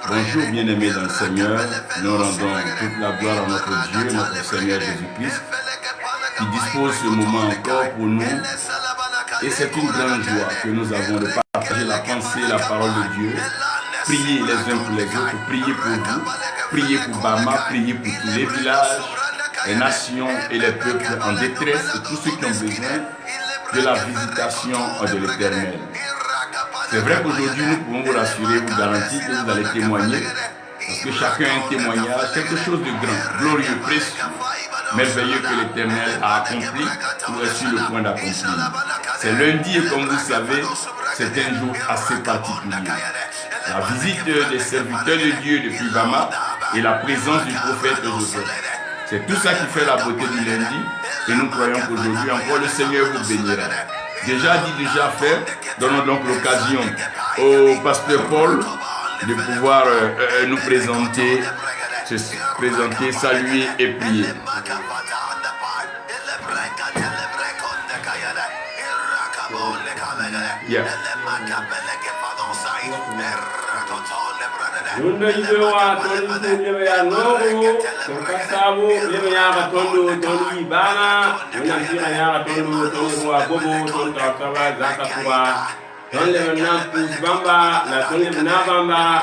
Bonjour bien-aimés dans le Seigneur, nous rendons toute la gloire à notre Dieu, notre Seigneur Jésus-Christ, qui dispose ce moment encore pour nous. Et c'est une grande joie que nous avons de partager la pensée et la parole de Dieu, prier les uns pour les autres, prier pour vous, prier pour Bama, prier pour tous les villages, les nations et les peuples en détresse et tous ceux qui ont besoin de la visitation de l'Éternel. C'est vrai qu'aujourd'hui, nous pouvons vous rassurer, vous garantir que vous allez témoigner, parce que chacun a un témoignage, quelque chose de grand, glorieux, précieux, merveilleux que l'Éternel a accompli ou est sur le point d'accomplir. C'est lundi et comme vous savez, c'est un jour assez particulier. La visite des serviteurs de Dieu depuis Bama et la présence du prophète Joseph. C'est tout ça qui fait la beauté du lundi et nous croyons qu'aujourd'hui encore le Seigneur vous bénira. Déjà dit, déjà fait, donnons donc l'occasion au pasteur Paul de pouvoir nous présenter, saluer et prier. Yeah. Yunda yiwa tondu lebe ya nogo kasabu lebe ya ga tondu ibana yuna sira ya tondu wa bobo tondu kaba zaka kuwa tondu na bamba la tondu na bamba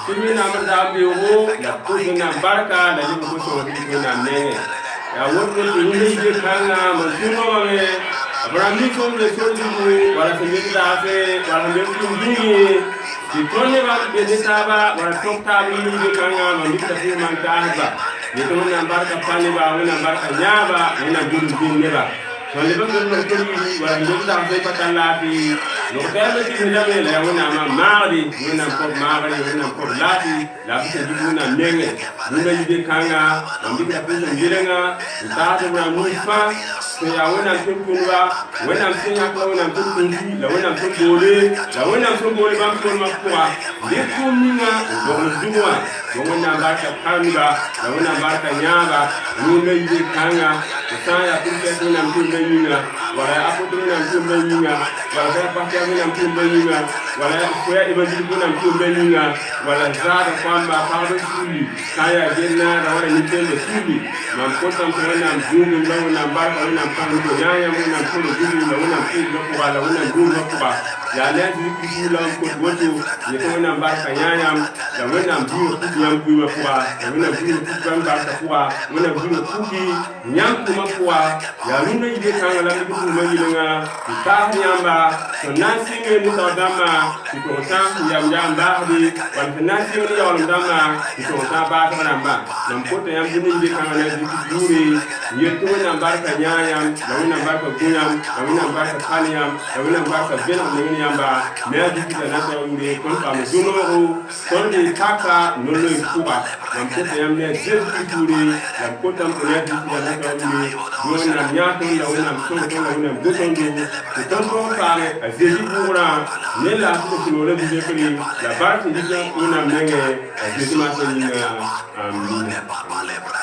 kimi na manda biwo la kuzu na barka la yibu kuso na nene ya wote yinde kanga mazuno mame abrami tondu tondu wala tondu dafe wala tondu di tonne ba be de saba wala tokka bi ni kanga ma ni ta fi man ta ba ni to na barka pani ba wala barka nyaba ina guru bin ne ba so le ba no ko ni wala ni ta fe pata la fi no ka ba ti ni da me la wala ma maadi wala ko maadi wala ko lafi la fi ta di na nenge wala ni de kanga ma ni ta fi so ngirenga ta ta na mu fa ya wala tunkunwa wala msinya kwa wala tunkunji la wala tunkole la wala tunkole ba ko ma kwa de tuminga do mzuwa do wala barka kanga la wala barka nyaba wala yide kanga saya kunte tuna mtumbe nyinga wala apo tuna mtumbe nyinga wala kwa pakia tuna mtumbe nyinga wala kwa ibadi tuna mtumbe nyinga wala zaka kwamba pado suli saya jena na wala nitende suli mamkota mtwana mzungu ngao na barka wala mpango nyanya mwana mkono gudu na wala mpigo kwa wala wala gudu kwa ya lezi kujula mkono wote yetona barka nyanya na wala mbiyo kuja mbiyo kwa wala mbiyo kuja barka kwa wala mbiyo kuki nyamku makwa ya luna ide kanga la mbiyo mbiyo ta nyamba to nasinge ni tadama ko tanku ya mjamba di wala nasinge ya wala mdama ko ta ba ta namba namkota ya mbiyo ide kanga la zikuri yetona barka nyanya na wina barka gunyam na wina barka kaniyam na wina barka bena ngini yamba me dikita na ta ure kon ka mo duno kon de taka nolo kuba na mkote yamne zetu kuri na mkota mkonya dikita na ta ure yona nyato na wina msongo na wina mgotondo kutongo kare azeli bura ne la ko kinole buje kuri la barka dikita wina menge azeli ma ta yinga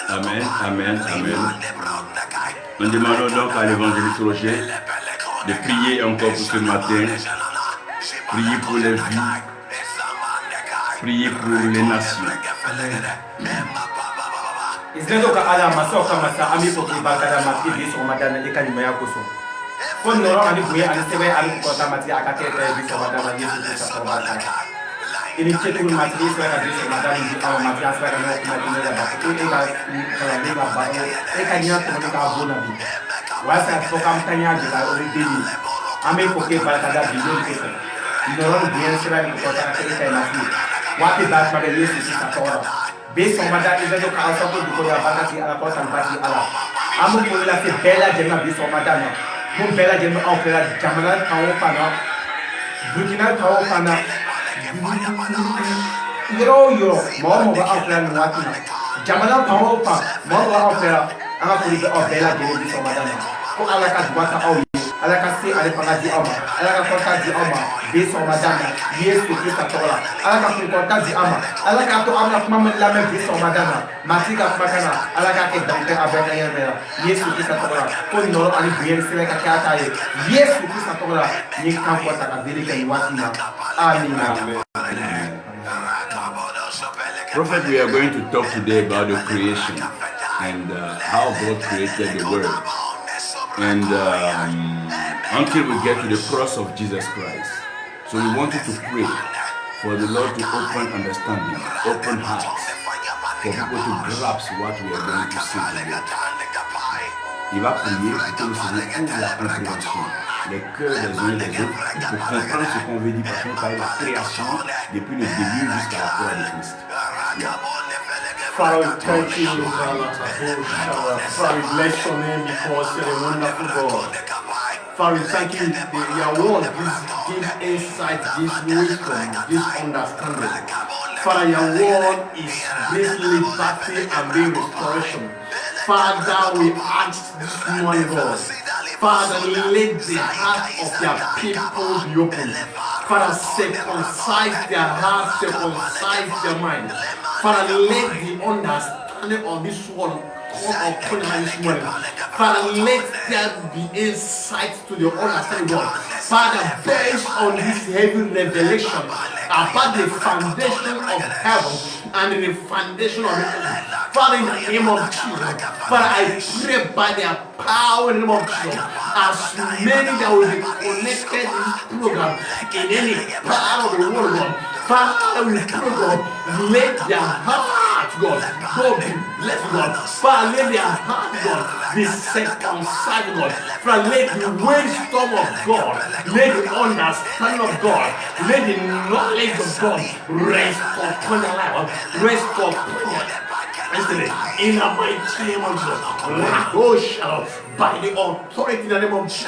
Amen, amen, amen. Nous demandons donc à l'évangéliste Roger de prier encore pour ce matin, prier pour les vies, prier pour les nations. Izlendo ka ala masoka masa ami ko ibakada mati biso madana ikanima yako so. Kon noro ani buye ani sebe ani ko ta mati akate biso madana Yesu Kristo ko baraka. Ini cetul mati sera biso madana di awa mati asera no mati ne ba ko ega kala ni ba ba ekanya ko ni ka bona bi. Wasa ko kam tanya di ba ori dini. Ame ko ke baraka bi no ko. Noro buye sera ni ko ta akate mati. Wati ba pa Yesu Kristo ko Beso madani zezo ka asako diko ya bakati ala kota mbati ala. Amu kula se bela jema beso madana. Mu bela jema opera jamana kawo pana. Burkina kawo pana. Yo mo ba opera nwati. Jamana kawo pa mo ba opera anga kuli be bela jema beso madana. Ko ala ka duata au ala ka se ale panga di ama. Ala ka kota di ama beso madana. Yesu Kristo tola. Ala ka kota di ama. Ala ka to amna kuma la me beso madana. Matika makana ala ka ke danke abena yemera. Yesu Kristo tola. Ko noro ali bien sele ka kata ye. Yesu Kristo tola. Ni kampo ta ka biri ke watina. Amen. Prophet, we are going to talk today about the creation and how God created the world. And until we get to the cross of Jesus Christ. So we want you to pray for the Lord to open understanding, open hearts, for people to grasp what we are going to see today. Il va prier pour que le Seigneur ouvre la compréhension, les cœurs des uns et des autres, pour comprendre ce qu'on veut dire, parce qu'on parle de la création depuis le début jusqu'à la croix de Christ. Father, we thank you, Father, we bless your name because you're a wonderful God. Father, we thank you that your word gives insight, gives wisdom, gives understanding. Father, your word is brings liberty and brings restoration. Father, we ask this morning, God, Father, let the heart of your people be open. Father, circumcise their heart, circumcise their mind. Father, let the understanding of this world come upon us this morning. Father, let there be insight to the understanding, God. Father, based on this heavy revelation about the foundation of heaven and the foundation of the earth. Father, in the name of Jesus, Father, I pray by the power in the name of Jesus, as many that will be connected to this program in any part of the world, God, Father, we pray, God, let their heart, God, be blessed, God. Father, let their heart, God, be circumcised, God. Father, let the wisdom of God, let the understanding of God, let the knowledge of God rest upon their life, rest upon their in the mighty name of Jesus, by the authority in the name of Jesus,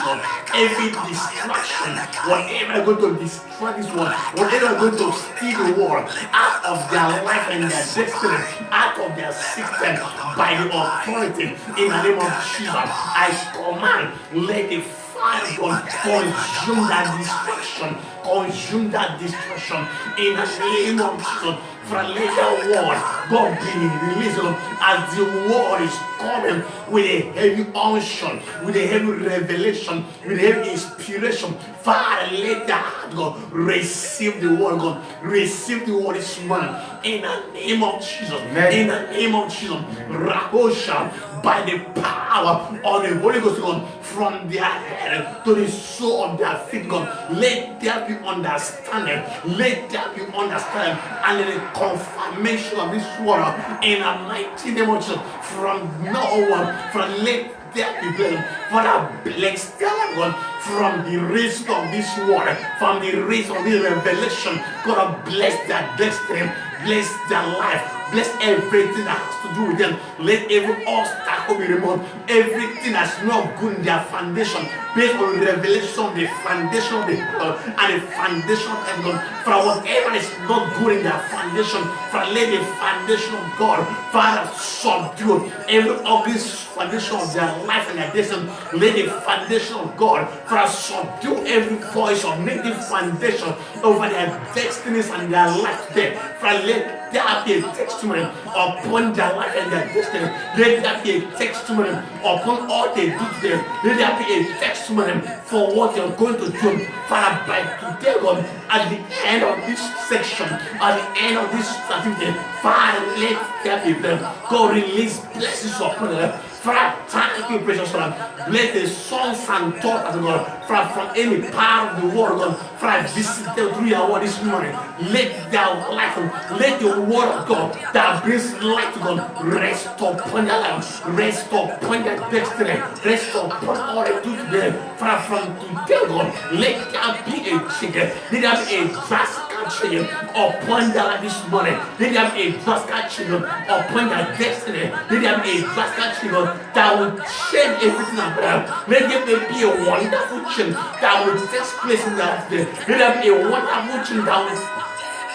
every distraction, whatever going to destroy this world, whatever going to steal the world out of their life and their destiny, out of their system, by the authority in the name of Jesus, I command, let the fire consume that destruction, consume that destruction in the name of Jesus. For let the word God be released as the word is coming with a heavy unction, with a heavy revelation, with a heavy inspiration. Father, let the heart God receive the word, God. Receive the word this morning in the name of Jesus. Amen. In the name of Jesus. Rakosha, by the power of the Holy Ghost, God, from their head to the sole of their feet, God. Let there be understanding. Let there be understanding and the confirmation of this word in the mighty name of Jesus. From now on, from let there be blessed. Father, bless their God from the reason of this word, from the reason of this revelation. God, bless their destiny, bless their life. Bless everything that has to do with them. Let every obstacle be removed. Everything that's not good in their foundation, based on the revelation, the foundation of the world, and the foundation of heaven. For whatever is not good in their foundation, for let the foundation of God, Father, subdue every ugly foundation of their life and their destiny. Let the foundation of God, Father, subdue every voice of negative foundation over their destinies and their life today. For let there be a testimony upon their life and their destiny. Let there be a testimony upon all they do today. Let there be a testimony for what you're going to do. Father, by today, God, at the end of this section, at the end of this certificate, Father, let there be blessed. God, release blessings upon them. Father, thank you, precious Father. Bless the sons and daughters of God, Father, from any part of the world, God, Father, visit them through your word this morning. Let their life, let the word of God that brings light to God rest upon their lives, rest upon their destiny, rest upon all they do today. Father, from today, God, let there be a change, let there be a drastic change upon their life this morning. Let there be a drastic change upon their destiny. Let there be a drastic change that will change everything about them. Let there be a wonderful change that will take place in their life today. Let there be a wonderful change that will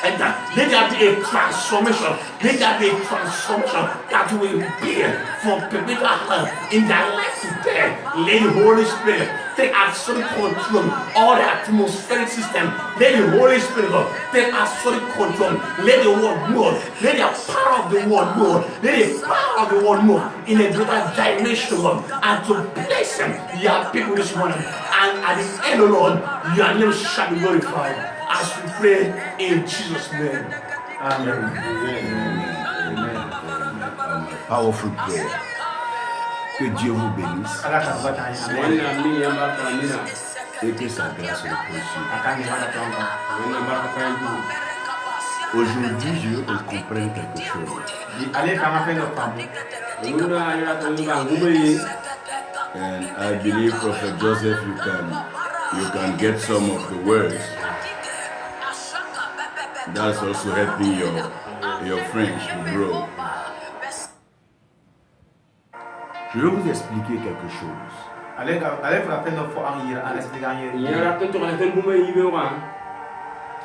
and that let there be a transformation. Let there be a transformation that will be from perpetual health in their life today. Let the Holy Spirit take absolute control all the atmospheric system. Let the Holy Spirit take absolute control. Let the word move. Let the power of the word move. Let the power of the word move in a greater dimension, and to bless them, your people this morning. And at the end, Lord, your name shall be glorified. As we pray in Jesus' name. Amen. Powerful prayer. Que Dieu vous bénisse Ala ka duba ta ye. Amen. Wẽnnaam ning yãmb barka nina. et que sa grâce repose sur A ka nima da tonga. Wẽnnaam barka pa yãmb tʋʋ. vous. Aujourd'hui, je veux qu'on comprenne quelque chose. Ale fanga fɛn dɔ faamu. Wẽnnaam a yɛra tɩ wẽnga gũba ye. And I believe, Prophet Joseph, you can get some of the words. That's also helping your French to grow. Je vais vous expliquer quelque chose. Ale fanga fɛn dɔ fɔ an yɛrɛ an expliquer an yɛrɛ. Yẽra tɩ tʋg tɩ gũba yibe wã.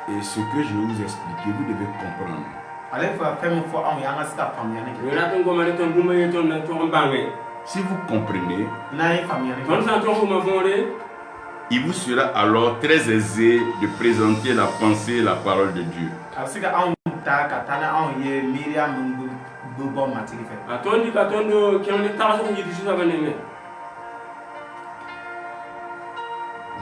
Et ce que je vais vous expliquer, vous devez comprendre. Ale fanga fɛn min fɔ an ye an ka se ka faamuya ne kɛ. Yẽra tɩ goma ne tõnd gũba ye tõnd na tʋg n bãnge. Si vous comprenez, N'an ye faamuya ne Tõnd kɛ. sã n tʋg fʋma võore. il vous sera alors très aisé de présenter la pensée et la parole de Dieu. A bɛ se ka anw ta ka taa ni anw ye miiriya min bɛ bɔ matigi fɛ. A tõnd dɩka tõnd kẽng ne tagsg n yɩ tɩ sʋsã nengẽ.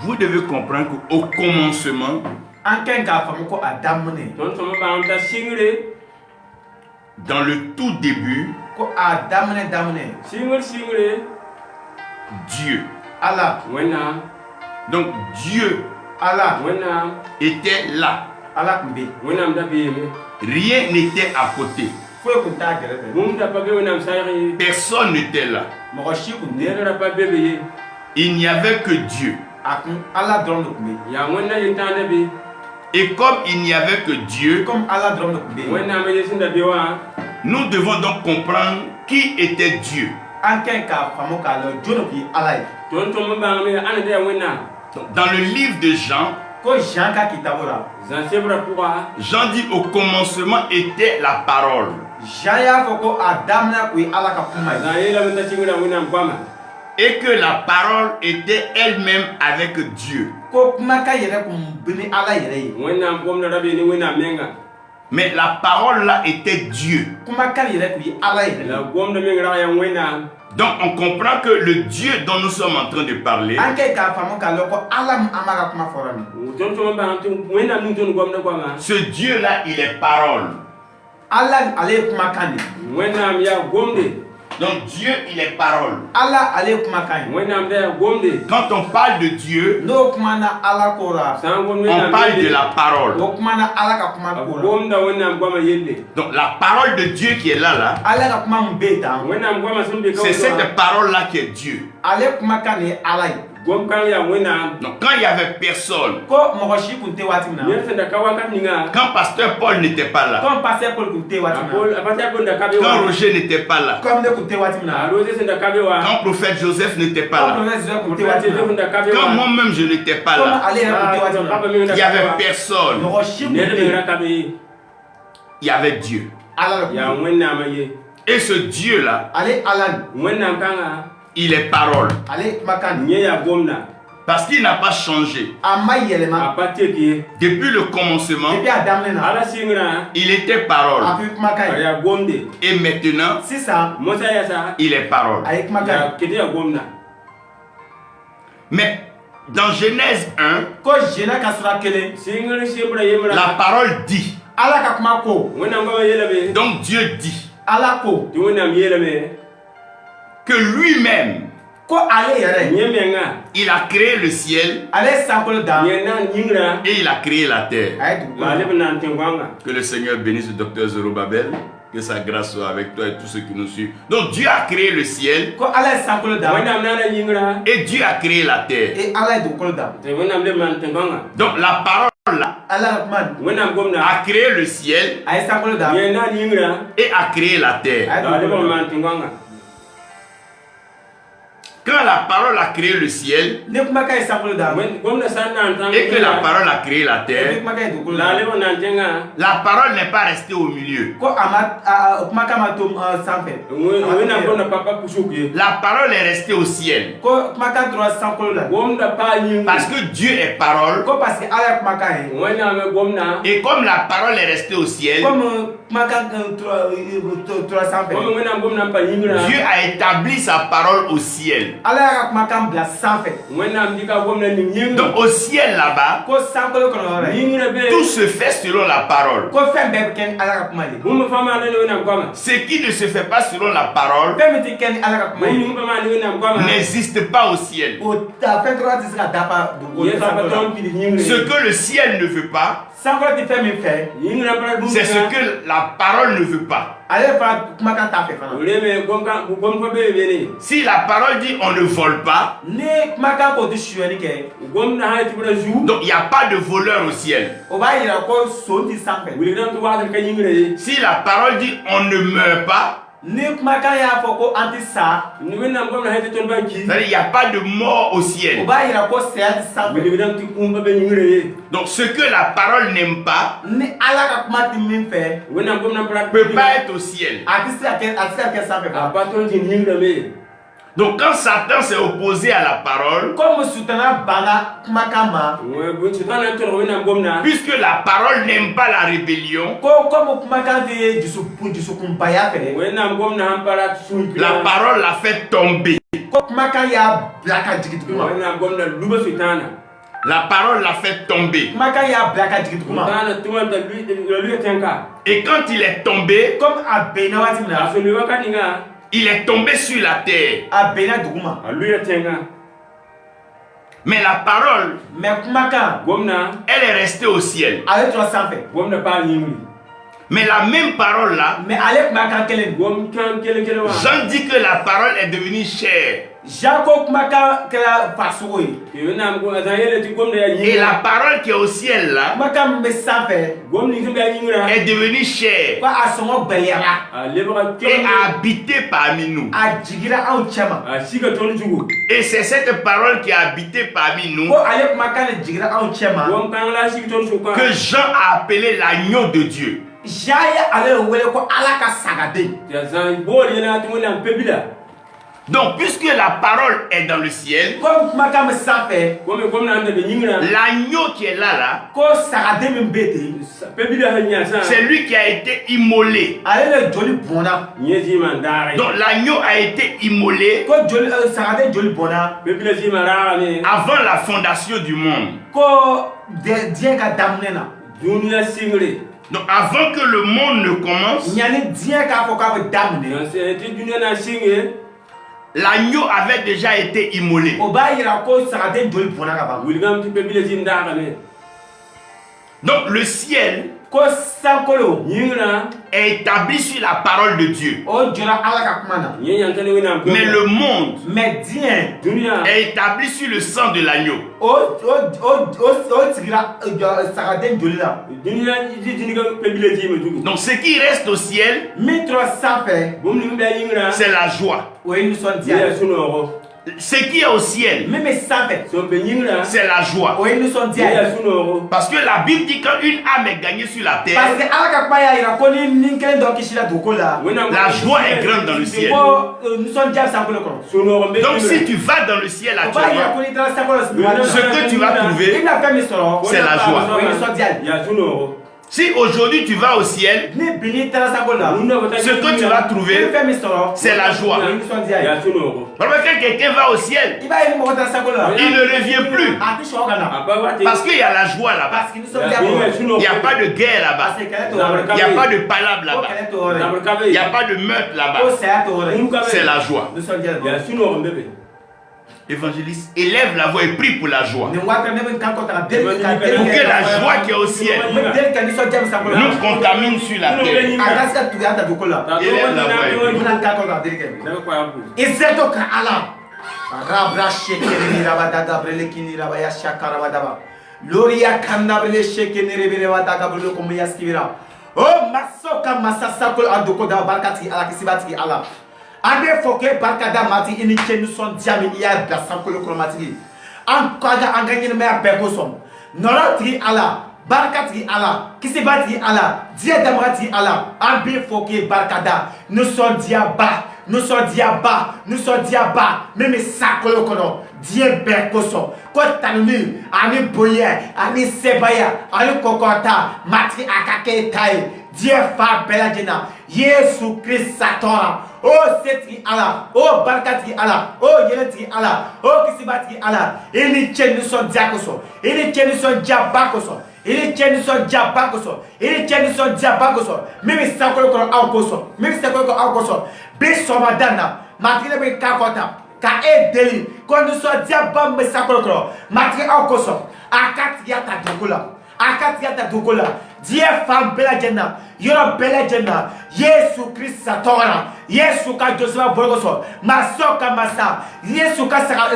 Vous devez comprendre qu'au commencement, An kɛn k'a faamu ko a daminɛ. Tõnd sõm n bãng t'a sɩngre. dans le tout début, Ko a daminɛ. Sɩngre. Dieu. Ala. Wẽnnaam. Donc Dieu Ala. Wẽnnaam. était là. Ala tun bɛ yen. Wẽnnaam da beeme. Rien n'était à côté. Foyi tun t'a kɛrɛfɛ. Bũmb da pa be wẽnnaam saɛg ye. Personne n'était là. Mɔgɔ si tun tɛ. Ned ra pa be be ye. Il n'y avait que Dieu. A kun Ala dɔrɔn de tun bɛ yen. Yaa wẽnna yentãanda be. Et comme il n'y avait que Dieu, Comme Ala dɔrɔn de tun bɛ yen. Wẽnnaam a ye sẽn da be wã. nous devons donc comprendre qui était Dieu. An kɛn k'a faamu k'a lɔ jɔn de tun ye Ala ye. Tõnd tõmb n bãngame ãnda yaa wẽnnaam. Donc, dans le livre de Jean, Ko Jean ka kitabu la. Zã sebrã pʋga. Jean dit au commencement était la parole. Jean y'a fɔ ko a daminɛ tun ye Ala ka kuma ye. Zã yeelame t'a sɩngrã wẽnnaam goamã. Et que la parole était elle-même avec Dieu. Ko kumakan yɛrɛ tun bɛ ni Ala yɛrɛ ye. Wẽnnaam gomda ra be ne wẽnnaam menga. Mais la parole là était Dieu. Kumakan yɛrɛ tun ye Ala yɛrɛ La ye. gomda meng ra yaa wẽnnaam. Donc on comprend que le Dieu dont nous sommes en train de parler, An kɛn k'a faamu k'a lɔ ko Ala min an b'a ka kuma fɔra nin. Tõnd tõmb n bãng tɩ wẽnnaam ning tõnd gomda goamã. ce Dieu là, il est parole. Ala ale ye kumakan de. Wẽnnaam yaa gomde. Donc Dieu, il est parole. Ala ale ye kumakan ye. Wẽnnaam da yaa gomde. Quand on parle de Dieu, N'o kumana Ala ko la. Sã n gom on wẽnnaam parle de yelle. la parole. O kumana Ala ka kuma A ko la. gomda wẽnnaam goamã yelle. Donc la parole de Dieu qui est là, Ala ka kuma min bɛ yen tan. Wẽnnaam goamã sẽn be ka c'est woto wã. cette parole-là qui est Dieu. Ale kumakan de ye Ala ye. Gom kãng yaa wẽnnaam. Donc quand il n'y avait personne, Ko mɔgɔ si tun tɛ waati min na. Ned sẽn da ka wakat ninga. quand pasteur Paul n'était pas là, Comme pasteur Paul tun tɛ waati min na. A pasã Paul da ka be quand wã. Roger n'était pas là, Comme ne tun tɛ waati min A na. Rose sẽn da ka be wã. quand prophète Joseph n'était pas là, Comme professeur tun tɛ Prophète waati min Joseph na. da ka be quand wã. moi-même je n'étais pas Comme là, ale yɛrɛ tun tɛ waati min Papa na. meng da il n'y ka be avait wã. personne. Mɔgɔ si tun Ned tɛ meng ra yen. ka be ye. Il y avait Dieu. Ala de Yaa tun bɛ yen. wẽnnaam a ye. Et ce Dieu-là, Ale Ala ni. Wẽnnaam kãngã. il est parole. Ale ye kumakan de. Yẽ yaa gomda. Parce qu'il n'a pas changé. A ma A yɛlɛma. pa tek ye. Depuis le commencement, Depuis a daminɛ na. Ala sɩngrã. il était A parole. tun ye kumakan A ye. yaa gomde. Et maintenant, Sisan Mosa yaa sa. il est parole. a ye kumakan Yaa ye. kɩt yaa gomda. Mais dans Genèse 1, Ko Jena ka sura kelen. Sɩngr sebrã yembrã. la parole dit. Ala ka kuma ko. Wẽnnaam goamã yeelame. Donc Dieu dit Ala ko. Tɩ wẽnnaam yeelame. que lui-même, Ko ale yɛrɛ. Yẽ menga. il a créé le ciel Ale ye sankolo da. Yẽ naan yĩngrã. et il a créé la terre. A ye La a dugukolo. leb n na n tẽn-goanga. Que le Seigneur bénisse le docteur Zorobabel. Que sa grâce soit avec toi et tous ceux qui nous suivent. Donc Dieu a créé le ciel Ko Ala ye sankolo da. Wẽnnaam naana yĩngrã. et Dieu a créé la terre. E Ala ye dugukolo da. Tɩ wẽnnaam leb n na n tẽn-goanga. Donc la parole là Ala ka kuma ni. Wẽnnaam gomda. a créé le ciel A ye sankolo da. Yẽ naan yĩngrã. et a créé la terre. A ye La a leb n dugukolo maan da. tẽn-goanga. Quand la parole a créé le ciel Ne kumakan ye sankolo da. Gomda sã n na n tãng et que la parole a créé la Ne terre, kumakan ye dugukolo La a da. leb n na n tẽngã. la parole n'est pas restée au milieu. Ko a ma o kumakan ma to sanfɛ. Wẽnnaam gomda pa pa pusuk ye. La parole est restée au ciel. Ko kumakan tora sankolo la. Gomda paa yĩnga. Parce que Dieu est parole. Ko parce que Ala ye kumakan ye. Wẽnnaam ye gomda. Et comme la parole est restée au ciel, Comme kumakan tora sanfɛ. Comme wẽnnaam gomda n pa yĩngrã. Dieu a établi sa parole au ciel. ala y'a kuma kan bila sanfɛ. wẽnnaam dɩka gomda ning yĩngr Donc au ciel là-bas, ko sankolo kɔnɔ yɔrɔ ye. yĩngrã be tout se fait selon la parole. ko fɛn bɛɛ bɛ kɛ ni ala ka kuma de. bũmb fãa maan ne wẽnnaam goamã Ce qui ne se fait pas selon la parole fɛn min ti kɛ ni ala ka kuma bũmb ye. ning pa maan ne wẽnnaam goamã n'existe pas au ciel. o ta fɛn tɔgɔ ti se ka dafa dugu yẽ sã pa sankolo tõnd la. pid yĩngre Ce que le ciel ne veut pas, sankolo ti fɛn min fɛ. yĩngrã pa bũmb c'est ce que la parole ne veut pas. ale fana kumakan t'a fɛ fana. reme gom fa bee bene Si la parole dit on ne vole pas, ni kumakan ko ti suyɛli kɛ. gom na ha tɩ b ra zu donc il n'y a pas de voleur au ciel. o b'a yira ko son ti sanfɛ. wilgdame tɩ wagd ka yĩngrã ye Si la parole dit on ne meurt pas, ni kumakan y'a fɔ ko an ti sa. ne wẽnnaam gomda ha tɩ tõnd ban ki c'est-à-dire il n'y a pas de mort au o ciel. b'a yira ko saya ti sanfɛ. wilgdame tɩ kũum pa be yĩngrã ye Donc ce que la parole n'aime pas ni ala ka kuma ti min fɛ. wẽnnaam gomda pa ra ne peut pas être au ciel. a ti se ka kɛ sanfɛ a fana. pa tõnd tɩ yĩngrã me Donc quand Satan s'est opposé à la parole, komi sutana banna kumakan ma. sɩtã na n tõdg wẽnnaam gomda puisque la parole n'aime pas la rébellion, ko komi kumakan ti dusukunbaya fɛ. wẽnnaam gomda sãn pa ra sũur la parole l'a fait tomber. ko kumakan y'a bila ka jigin duguma. wẽnnaam gomda luba sɩtãana La parole l'a fait tomber. kumakan y'a bila ka jigin duguma. sɩtãana tʋma t'a luya tẽnka Et quand il est tombé, komi a benna waati min a na. sõ wakat ninga il est tombé sur la terre. a benna duguma. a luya tẽnga Mais la parole, mɛ kumakan gomna elle est restée au ciel. ale tora sanfɛ. gomda paa yĩngri Mais la même parole là, mɛ ale kumakan kelen. gom kãn kelen wã Jean dit que la parole est devenue chair. Jean ko kumakan kɛra farisogo ye. tɩ wẽnnaam a zã yele tɩ gomda yaa Et yĩngra la parole qui est au ciel là kumakan min bɛ sanfɛ gom ning sẽn be a yĩngrã est devenue chair ko a sɔngɔ gbɛlɛyara. a lebga et a habité parmi nous. a jigira anw cɛma. a siga tõnd zugu Et c'est cette parole qui a habité parmi nous ko ale kumakan de jigira anw cɛma. gom kãng la a sig tõnd sʋkã que Jean a appelé l'agneau de Dieu. Jean ye ale de wele ko ala ka sagaden. tɩ a zã bool yẽna tɩ wẽnnaam pebila Donc puisque la parole est dans le ciel, ko kumakan min sanfɛ gome gomna sẽn da be yĩngrã l'agneau qui est là, ko sagaden min bɛ ten. pebila sẽn yã sã c'est lui qui a été immolé. ale de joli bɔnna. yẽ zɩɩmã n daare Donc l'agneau a été immolé ko joli sagaden joli bɔnna. pebila zɩɩmã raagame avant la fondation du monde. ko diɲɛ ka daminɛ na. dũniyã sɩngre Donc avant que le monde ne commence, yanni diɲɛ k'a fɔ k'a bɛ daminɛ. tɩ dũniyã na sɩnge l'agneau avait déjà été immolé. o b'a yira ko sagaden joli bɔnna ka ban. wilgame tɩ pebila zɩɩm daagame Donc le ciel ko sankolo yĩngrã est établi sur la parole de Dieu. o jɔra ala ka kuma na. yẽ yãn tane wẽnnaam Mais le monde mɛ diɲɛ dũniyã est établi sur le sang de l'agneau. o sigira sagaden joli la. dũniyã dĩnigã pebila zɩɩme zugu Donc ce qui reste au ciel, min tora sanfɛ bũmb ning be a yĩngrã c'est la joie. o ye yẽ yaa nisɔndiya. sũ-noogo Ce qui est au ciel, min bɛ sanfɛ sẽn be yĩngrã c'est la joie. o ye yẽ nisɔndiya yaa ye. sũ-noogo Parce que la Bible dit quand une âme est gagnée sur la parce terre, que ala ka kuma y'a yira ko ni nin kelen dɔ kisira dugukolo la. la joie est grande dans le ciel. ko nisɔndiya bɛ sankolo kɔnɔ. sũ-noogo n be Donc si yĩngrã tu vas dans le ciel o b'a yira ko actuellement, n'i taara sankolo ce que tu vas i trouver, bɛna fɛn min sɔrɔ c'est la joie. o ye nisɔndiya ye. yaa sũ-noogo si aujourd'hui tu vas au ciel, ni bi n'i taara sankolo la ce que tu vas i bɛ trouver, fɛn min sɔrɔ c'est la joie. o ye nisɔndiya ye. yaa sũ-noogo Parce que quand quelqu'un va au ciel, i b'a ye ni mɔgɔ taara sankolo la il ne revient plus. a ti sɔn ka na. a ba waati Parce qu'il y a la joie là-bas. parce que nisɔndiya yaa b'o la. sũ-noogo Il n'y a pas de guerre là-bas. parce que kɛlɛ t'o yɔrɔ Il n'y ye. a pas de palabre ko là-bas. kɛlɛ t'o yɔrɔ ye. nabarka be Il n'y a pas de meurtre là-bas. ko saya t'o yɔrɔ ye. Mun ka be C'est la joie. nisɔndiya de yaa b'o. sũ-noogo n be be Évangéliste, élève la voix et prie pour la joie. nin waati ne bɛ n kan kɔ ta ka deli ka Pour deli que la joie qui est au ciel n bɛ deli ka nisɔndiya min sankolo la. nous contamine sur la terre. a ka se ka tugu an ta dugukolo la. Élève la voix. n bɛna n kan kɔ ka deli kɛ. daga ko yaa bulu Izeto ka ala. Rabra shekere ni rabada gabrele kini rabaya shakara badaba. Loria kandabrele shekene rebere wadaga brele komu yaskibira. Oh masoka masasakol adoko da barkati ala kisibati ala. Ade foke barkada mati ini chenu son diami iya da sankolo kromati. An kaga anganye me abeko som. Norati ala. Barkati ala, kisibati ala, dia damrati ala, ambi foke barkada, nous sommes diaba, nous sommes diaba, même sakolo kono, dia berkoso, kotanuni, ani boye, ani sebaya, ani kokota, mati akake tai, Dieu fa bela jena. Yesu Christ satora. Oh setri Allah. Oh barkatri Allah. Oh yeletri Allah. Oh kisibatri Allah. Ini chenu son diakoso. Ini chenu son diabakoso. Ini chenu son diabakoso. Ini chenu son diabakoso. Mimi sakolo ko akoso. Mimi sakolo ko akoso. Biso madana. Matine be kakota. Ka e deli. Quando so diabam be sakolo ko. Matine akoso. Akat yata dukula. Akat yata dukula. Dieu femme bela jena. Yoro bela jena. Yesu Christ satora. Yesu ka Joseph Borgoso. Masoka masa. Yesu ka sera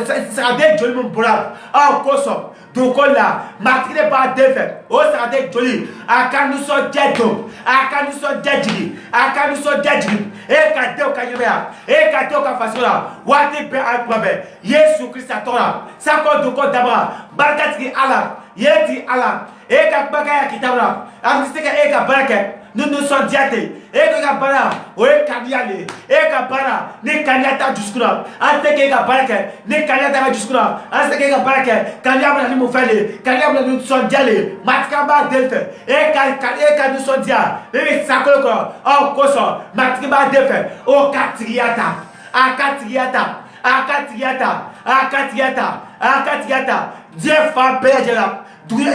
de joli mon bola. Akoso. Dukola. Matine ba defe. O sera de joli. Aka nous so jedo. Aka nous so jejiri. Aka nous so jejiri. E ka de o ka yemea. E ka de o ka fasola. Wati be akwabe. Yesu Christ satora. Sako duko dabra. Barkati Allah. Yeti Allah. Eka bagaya kitabra. Amsika eka baraka. Nous sommes diatés. Eka bara. Oe kadiale. Eka bara. Ni kanyata juskura. Anteke eka baraka. Ni kanyata juskura. Anteke eka baraka. Kanyabra ni mufele. Kanyabra nous sommes dialés. Matkaba delte. Eka nous sommes dia. Bebe sakoloko. Oh koso. Matkaba delte. Oh katriata. Akatriata. Akatriata. Akatriata. Akatriata. Dieu fa bejela.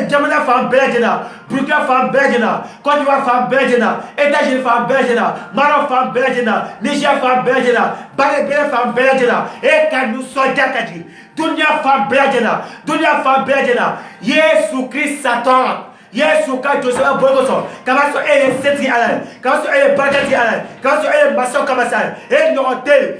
Jamana femme belgena, Burkina femme belgena, Côte d'Ivoire femme belgena, États-Unis femme belgena, Maroc femme belgena, Niger femme belgena, Balébé femme belgena, et quand nous sommes d'accord, Dunia femme belgena, Jésus Christ Satan. Yesu ka Joseph Borgoso, Kamaso ele setri ala, Kamaso ele barkati ala, Kamaso ele maso kamasa, et nous fait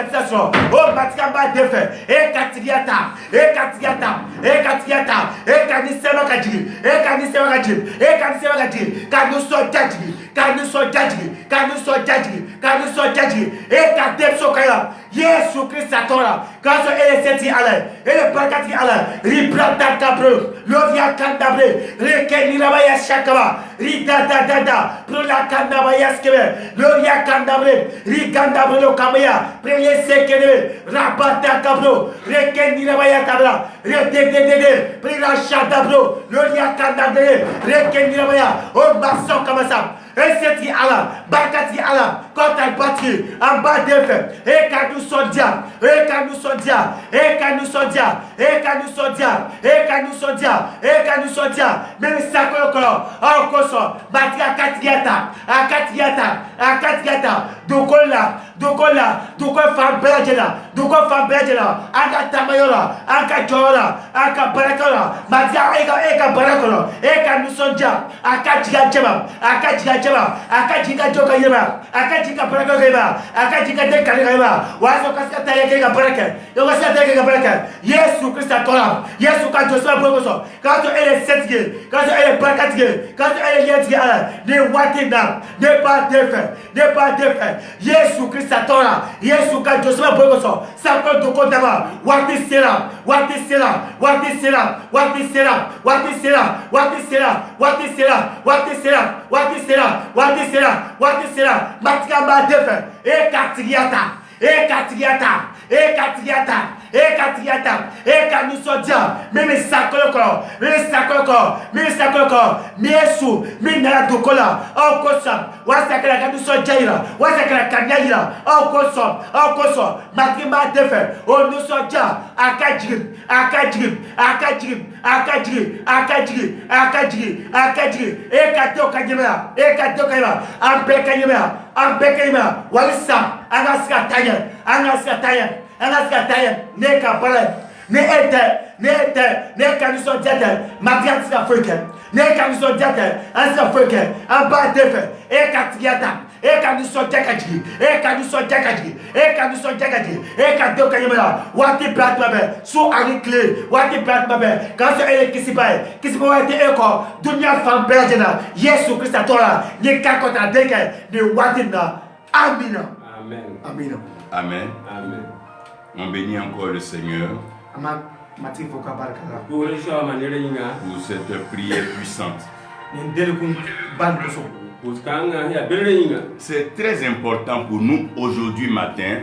ça, oh Batikamba defe, et Katriata, et Katriata, et Katriata, et Kanisema Kadji, et Kanisema Kadji, et Kanisema Kadji, car nous sommes dadji, car nous sommes dadji, car nous sommes dadji, car nous sommes dadji, et Kadepso Kaya, Yesu Christ Satora, Kamaso ele setri ala, et le barkati ala, Ribrata Kabro, Lovia Kandabre, Keni rabaya shakaba rida da da da prola kanda bayaskebe loria kandabre rikandabre lo kamaya preye sekene rabata kabro rekeni rabaya tabra rededede prila shadabro loria kandabre rekeni rabaya o baso kamasa Eseti Allah, Bakati Allah, quand elle battu, en bas d'effet, et quand nous sommes dia, et quand nous sommes dia, et quand nous sommes dia, et quand nous sommes dia, et quand nous sommes dia, et quand nous sommes dia, même ça que en coso, Batia Katiata, Dukola, femme Belgena, Aka Tamayola, Aka Jola, Aka Barakola, Batia Eka Barakola, et quand nous sommes dia, Aka Jama, Akajiga joka yema, akajiga baraka yema, akajiga deka yema, wazo kasata yake baraka, yoko sata yake baraka. Yesu Christ atora, Yesu ka Joseph Borgoso, quand elle est settige, quand elle est barkatige, quand elle est yetige ala, ne watina, ne pas défait, Yesu Christ atora, Yesu ka Joseph Borgoso, sakon doko dama, watisela, Matikamba defe, Eka nous sommes dia, même sakoloko, Miesu, Minala Dukola, Okosam, Wasakala Kanuso Jaira, Wasakala Kanyaira, Okosom, Matikamba defe, oh nous sommes dia, Akajib, Eka Kayima, Ambekayima, Walisa, Anaska Tayen, Neka Bale, Neka nous sommes diates, Matias Africain, Neka nous sommes diates, Africain, en bas defe, Eka Tiata. Eka nous sommes Jakadji, Eka Dokayimela, Wati Plat Mabe, sous Ariclé, Wati Plat Mabe, quand elle est Kisibaye était Eko, Dunia Femme Belgena, Yesu Christ Tora, Nikakota Deke, de Watina, Amina. Amen. On bénit encore le Seigneur pour cette prière puissante. C'est très important pour nous aujourd'hui matin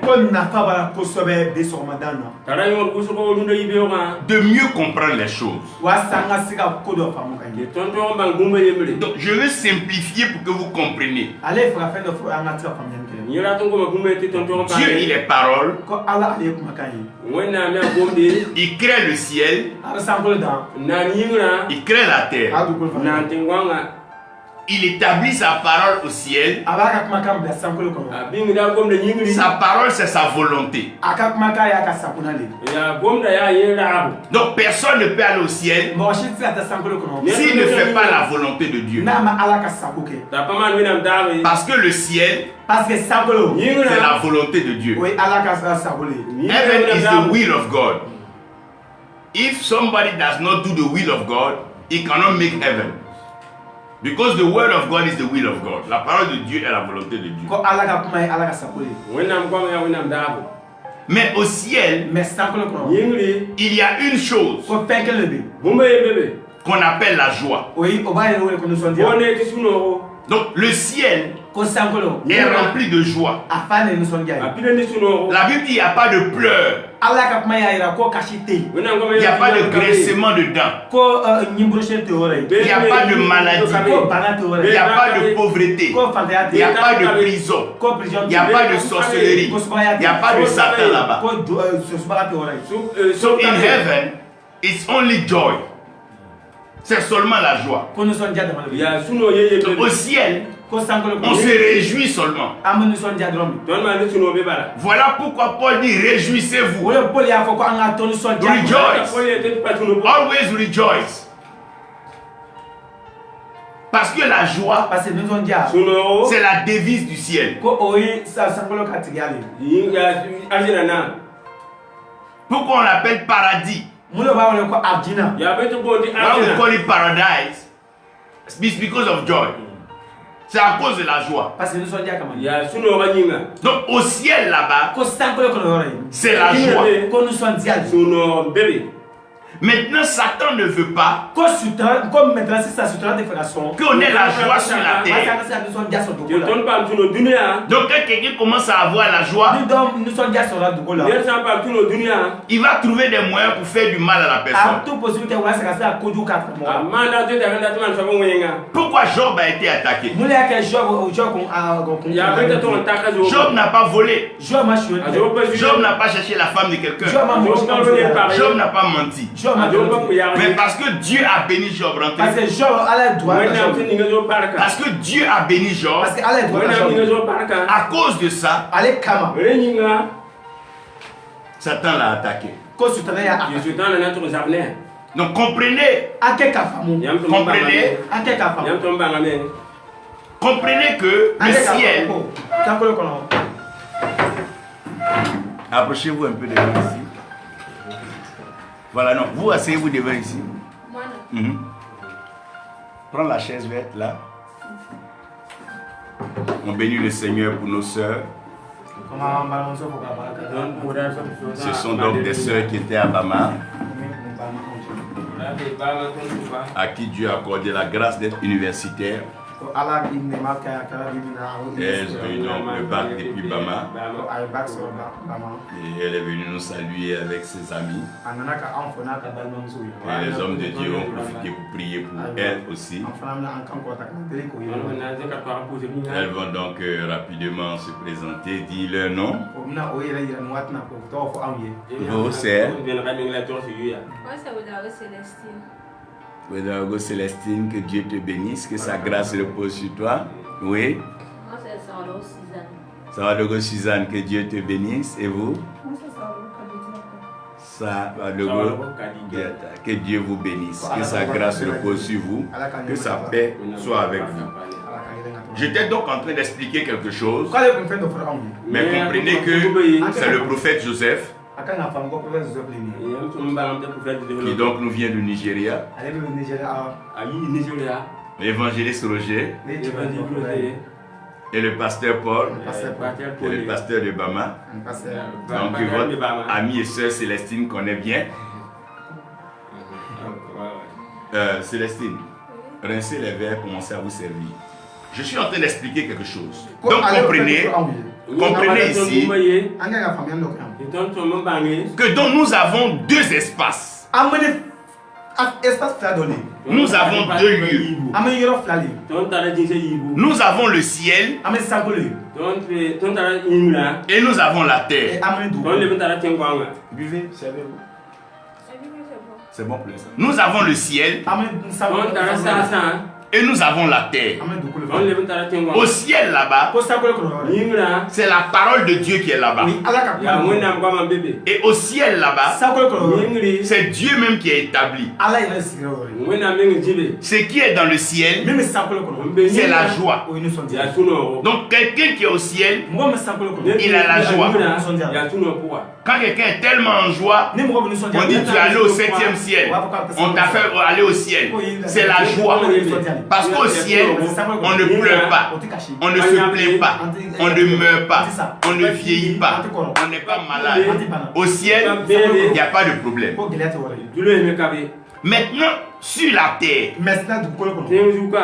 de mieux comprendre les choses. Donc je veux simplifier pour que vous compreniez. Dieu, il est parole. Il crée le ciel. Il crée la terre. Il établit sa parole au ciel. Sa parole, c'est sa volonté. Donc personne ne peut aller au ciel s'il ne fait pas la volonté de Dieu. Parce que le ciel, c'est la volonté de Dieu. Heaven is the will of God. If somebody does not do the will of God, he cannot make heaven. Because the word of God is the will of God. La parole de Dieu est la volonté de Dieu. Mais au ciel, il y a une chose qu'on appelle la joie. Donc le ciel est rempli de joie. La Bible dit qu'il n'y a pas de pleurs. Il n'y a pas de grincement de dents. Il n'y a pas de maladie. Il n'y a pas de pauvreté. Il n'y a pas de prison. Il n'y a pas de sorcellerie. Il n'y a pas de Satan là-bas. So in heaven, it's only joy. C'est seulement la joie. Au ciel, on se réjouit seulement. Voilà pourquoi Paul dit réjouissez-vous. Rejoice. Always rejoice. Parce que la joie, c'est la devise du ciel. Pourquoi on l'appelle paradis? Why we call it paradise? It's because of joy. C'est à cause de la joie. Donc au ciel là-bas, c'est la joie. Maintenant, Satan ne veut pas qu'on ait la joie sur la terre. Donc quand quelqu'un commence à avoir la joie, il va trouver des moyens pour faire du mal à la personne. Pourquoi Job a été attaqué? Job n'a pas volé. Job n'a pas cherché la femme de quelqu'un. Job n'a pas menti. Mais parce que Dieu a béni Job, parce que Dieu a béni Job, à cause de ça, Satan l'a attaqué. Donc comprenez que le ciel. Approchez-vous un peu devant ici. Voilà, non, vous asseyez-vous devant ici. Prends la chaise verte là. On bénit le Seigneur pour nos sœurs. Ce sont donc des sœurs qui étaient à Bama, à qui Dieu a accordé la grâce d'être universitaire. Elles ont eu donc le bac depuis Bama. Et elle est venue nous saluer avec ses amis. Et les hommes de Dieu ont profité pour prier pour elle aussi. Elles vont donc rapidement se présenter, dire leur nom. Vous, c'est Wedago Célestine, que Dieu te bénisse, que sa grâce repose sur toi. Oui. Moi, c'est Sawadogo Suzanne, que Dieu te bénisse. Et vous? Sawadogo, que Dieu vous bénisse, que sa grâce repose sur vous, que sa paix soit avec vous. J'étais donc en train d'expliquer quelque chose, mais comprenez que c'est le prophète Joseph qui donc nous vient du Nigeria, l'évangéliste Roger et le pasteur Paul et le pasteur de Bama. Donc votre amie et sœur Célestine connaît bien. Célestine, rincez les verres, commencez à vous servir. Je suis en train d'expliquer quelque chose. Donc comprenez ici que donc nous avons deux espaces. Nous avons deux lieux. Nous avons le ciel et nous avons la terre. Buvez, servez-vous. C'est bon pour les ça. Nous avons le ciel et nous avons la terre. Au ciel là-bas, c'est la parole de Dieu qui est là-bas. Et au ciel là-bas, c'est Dieu même qui est établi. Ce qui est dans le ciel, c'est la joie. Donc quelqu'un qui est au ciel, il a la joie. Quand quelqu'un est tellement en joie, on dit tu es allé au 7e ciel. On t'a fait aller au ciel. C'est la joie. Parce qu'au ciel, on ne pleure pas, on ne se plaint pas, on ne meurt pas, on ne vieillit pas, on n'est pas malade. Au ciel, il n'y a pas de problème. Maintenant, sur la terre,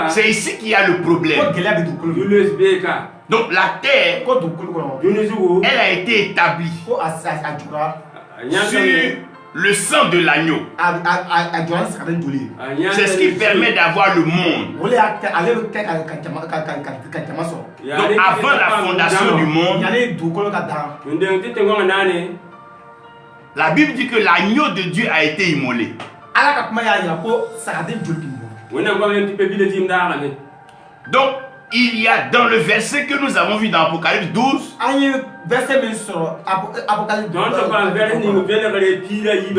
c'est ici qu'il y a le problème. Donc la terre, elle a été établie sur le sang de l'agneau. C'est ce qui permet d'avoir le monde. Donc avant la fondation du monde, la Bible dit que l'agneau de Dieu a été immolé. Donc il y a dans le verset que nous avons vu dans Apocalypse 12,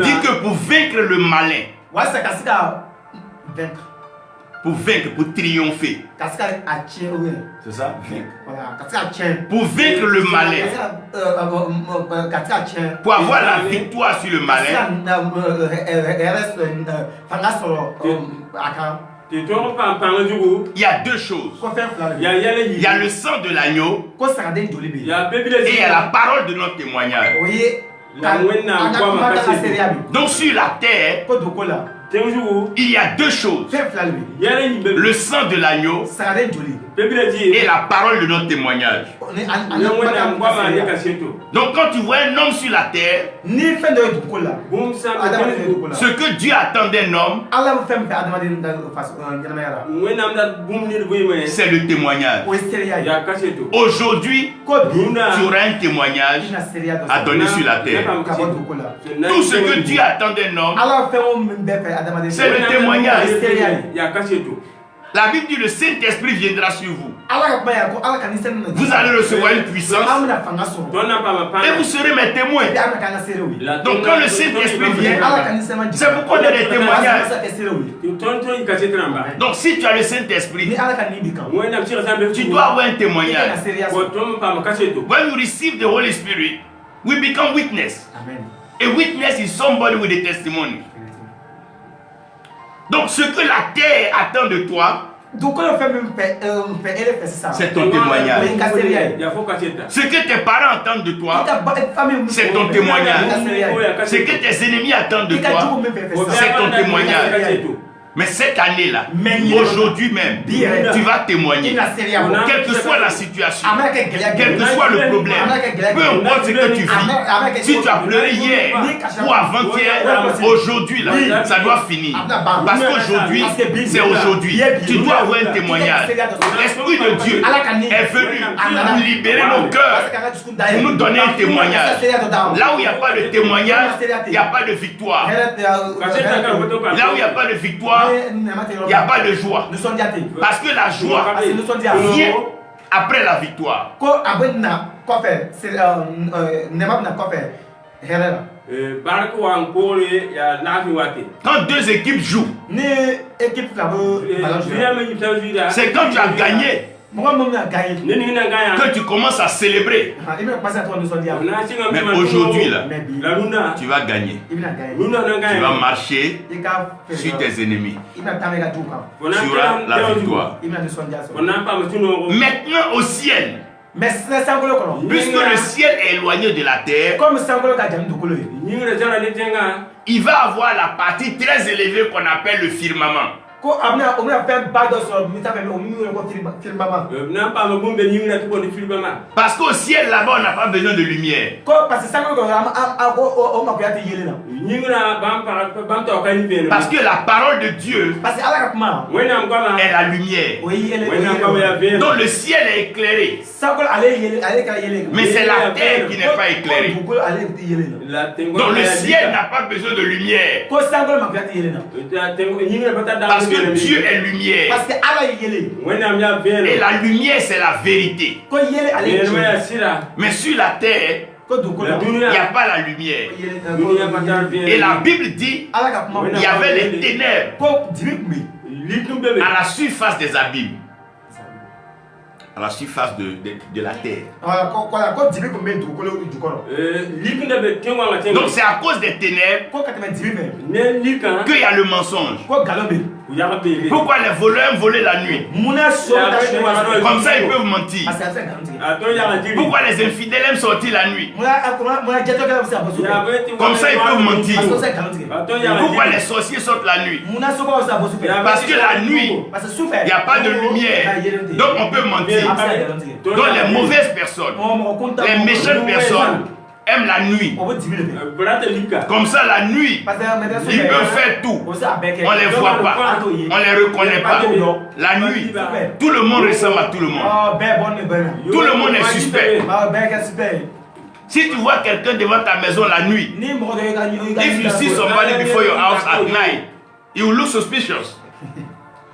dit que pour vaincre le malin, pour triompher, c'est ça, pour vaincre le malin, pour avoir la victoire sur le malin, il y a deux choses. Il y a le sang de l'agneau et il y a la parole de notre témoignage. Donc sur la terre, il y a deux choses. Le sang de l'agneau et la parole de notre témoignage. Donc quand tu vois un homme sur la terre, ce que Dieu attend d'un homme, c'est le témoignage. Aujourd'hui, tu auras un témoignage à donner sur la terre. Tout ce que Dieu attend d'un homme, c'est le témoignage. La Bible dit le Saint-Esprit viendra sur vous. Vous allez recevoir une puissance et vous serez mes témoins. Donc quand le Saint-Esprit vient, c'est pourquoi on a des témoignages. Donc si tu as le Saint-Esprit, tu dois avoir un témoignage. When you receive the Holy Spirit, we become witness. A witness is somebody with a testimony. Donc ce que la terre attend de toi, c'est ton témoignage. Ce que tes parents attendent de toi, c'est ton témoignage. Ce que tes ennemis attendent de toi, c'est ton témoignage. Mais cette année-là, aujourd'hui même, tu vas témoigner. Quelle que soit la situation, quel que soit le problème, peu importe ce que tu vis, si tu as pleuré hier ou avant-hier, aujourd'hui, là, ça doit finir. Parce qu'aujourd'hui, c'est aujourd'hui. Tu dois avoir un témoignage. L'Esprit de Dieu est venu nous libérer nos cœurs pour nous donner un témoignage. Là où il n'y a pas de témoignage, il n'y a pas de victoire. Là où il n'y a pas de victoire, il n'y a pas de joie. Parce que la joie vient après la victoire. Quand deux équipes jouent, c'est quand tu as gagné que tu commences à célébrer. Mais aujourd'hui, là, tu vas gagner. Tu vas marcher sur tes ennemis. Tu auras la victoire. Maintenant au ciel, puisque le ciel est éloigné de la terre, il va avoir la partie très élevée qu'on appelle le firmament. Ko amna on a fait pas de so mi ta fait on mi ko film maman. n'a pas me bombe ni na ko de film maman. Parce qu'au ciel là-bas, on n'a pas besoin de lumière. Ko parce que ça ko o ma ko ya te yele na. Ni na bam to ka ni ben. Parce que la parole de Dieu Parce que ala ka ma. est la lumière. Oui, elle est. Donc le ciel est éclairé. Ça ko ale yele ka yele. Mais c'est la terre qui n'est pas éclairée. Ko ale te yele na. Donc le ciel n'a pas besoin de lumière. Ko ça ko ma ko ya te yele na. Parce que Dieu est lumière. Parce que ala yele. Et la lumière, c'est la vérité. Ko yele ale. Mais sur la terre, il n'y a pas la lumière. Et la Bible dit il y avait les ténèbres à la surface des abîmes. À la surface de la terre. Donc c'est à cause des ténèbres qu'il y a le mensonge. Pourquoi les voleurs volaient la nuit? Comme ça ils peuvent mentir. Pourquoi les infidèles aiment sortir la nuit? Comme ça ils peuvent mentir. Pourquoi les sorciers sortent la nuit? Parce que la nuit, il n'y a pas de lumière. Donc on peut mentir. Donc les mauvaises personnes, les méchantes personnes aiment la nuit. Comme ça la nuit, ils peuvent faire tout. On ne les voit pas, on ne les reconnaît pas. La nuit, tout le monde ressemble à tout le monde. Tout le monde est suspect. Si tu vois quelqu'un devant ta maison la nuit, if you see somebody before your house at night, you will look suspicious.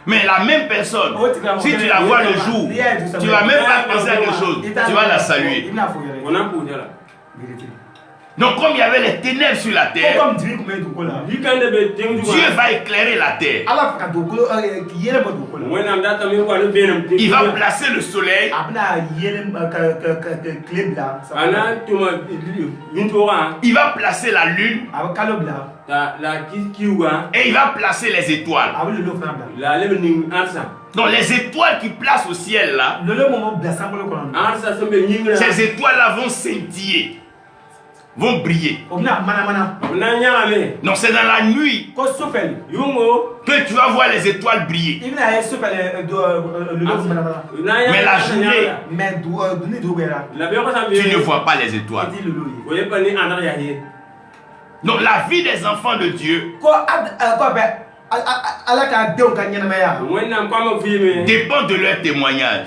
Mais la même personne, si tu la vois le jour, tu ne vas même pas penser à quelque chose, tu vas la saluer. Donc comme il y avait les ténèbres sur la terre, Dieu va éclairer la terre. Il va placer le soleil. Il va placer la lune. Et il va placer les étoiles. Donc les étoiles qui placent au ciel là, ces étoiles là vont scintiller, vont briller. Donc c'est dans la nuit que tu vas voir les étoiles briller. Mais la journée, tu ne vois pas les étoiles. Donc la vie des enfants de Dieu dépend de leur témoignage.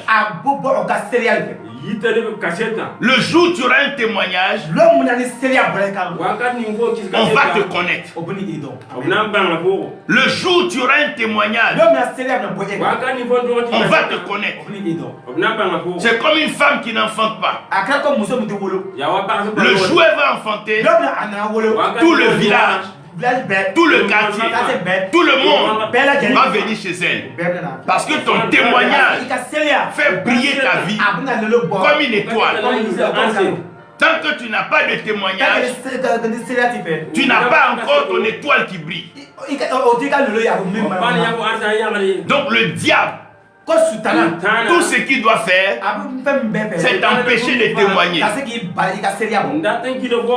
Le jour où tu auras un témoignage, on va te connaître. Le jour où tu auras un témoignage, on va te connaître. C'est comme une femme qui n'enfante pas. Le jour où elle va enfanter, tout le village, tout le quartier, tout le monde va venir chez elle. Parce que ton témoignage fait briller ta vie comme une étoile. Tant que tu n'as pas de témoignage, tu n'as pas encore ton étoile qui brille. Donc le diable, tout ce qu'il doit faire, c'est t'empêcher de témoigner.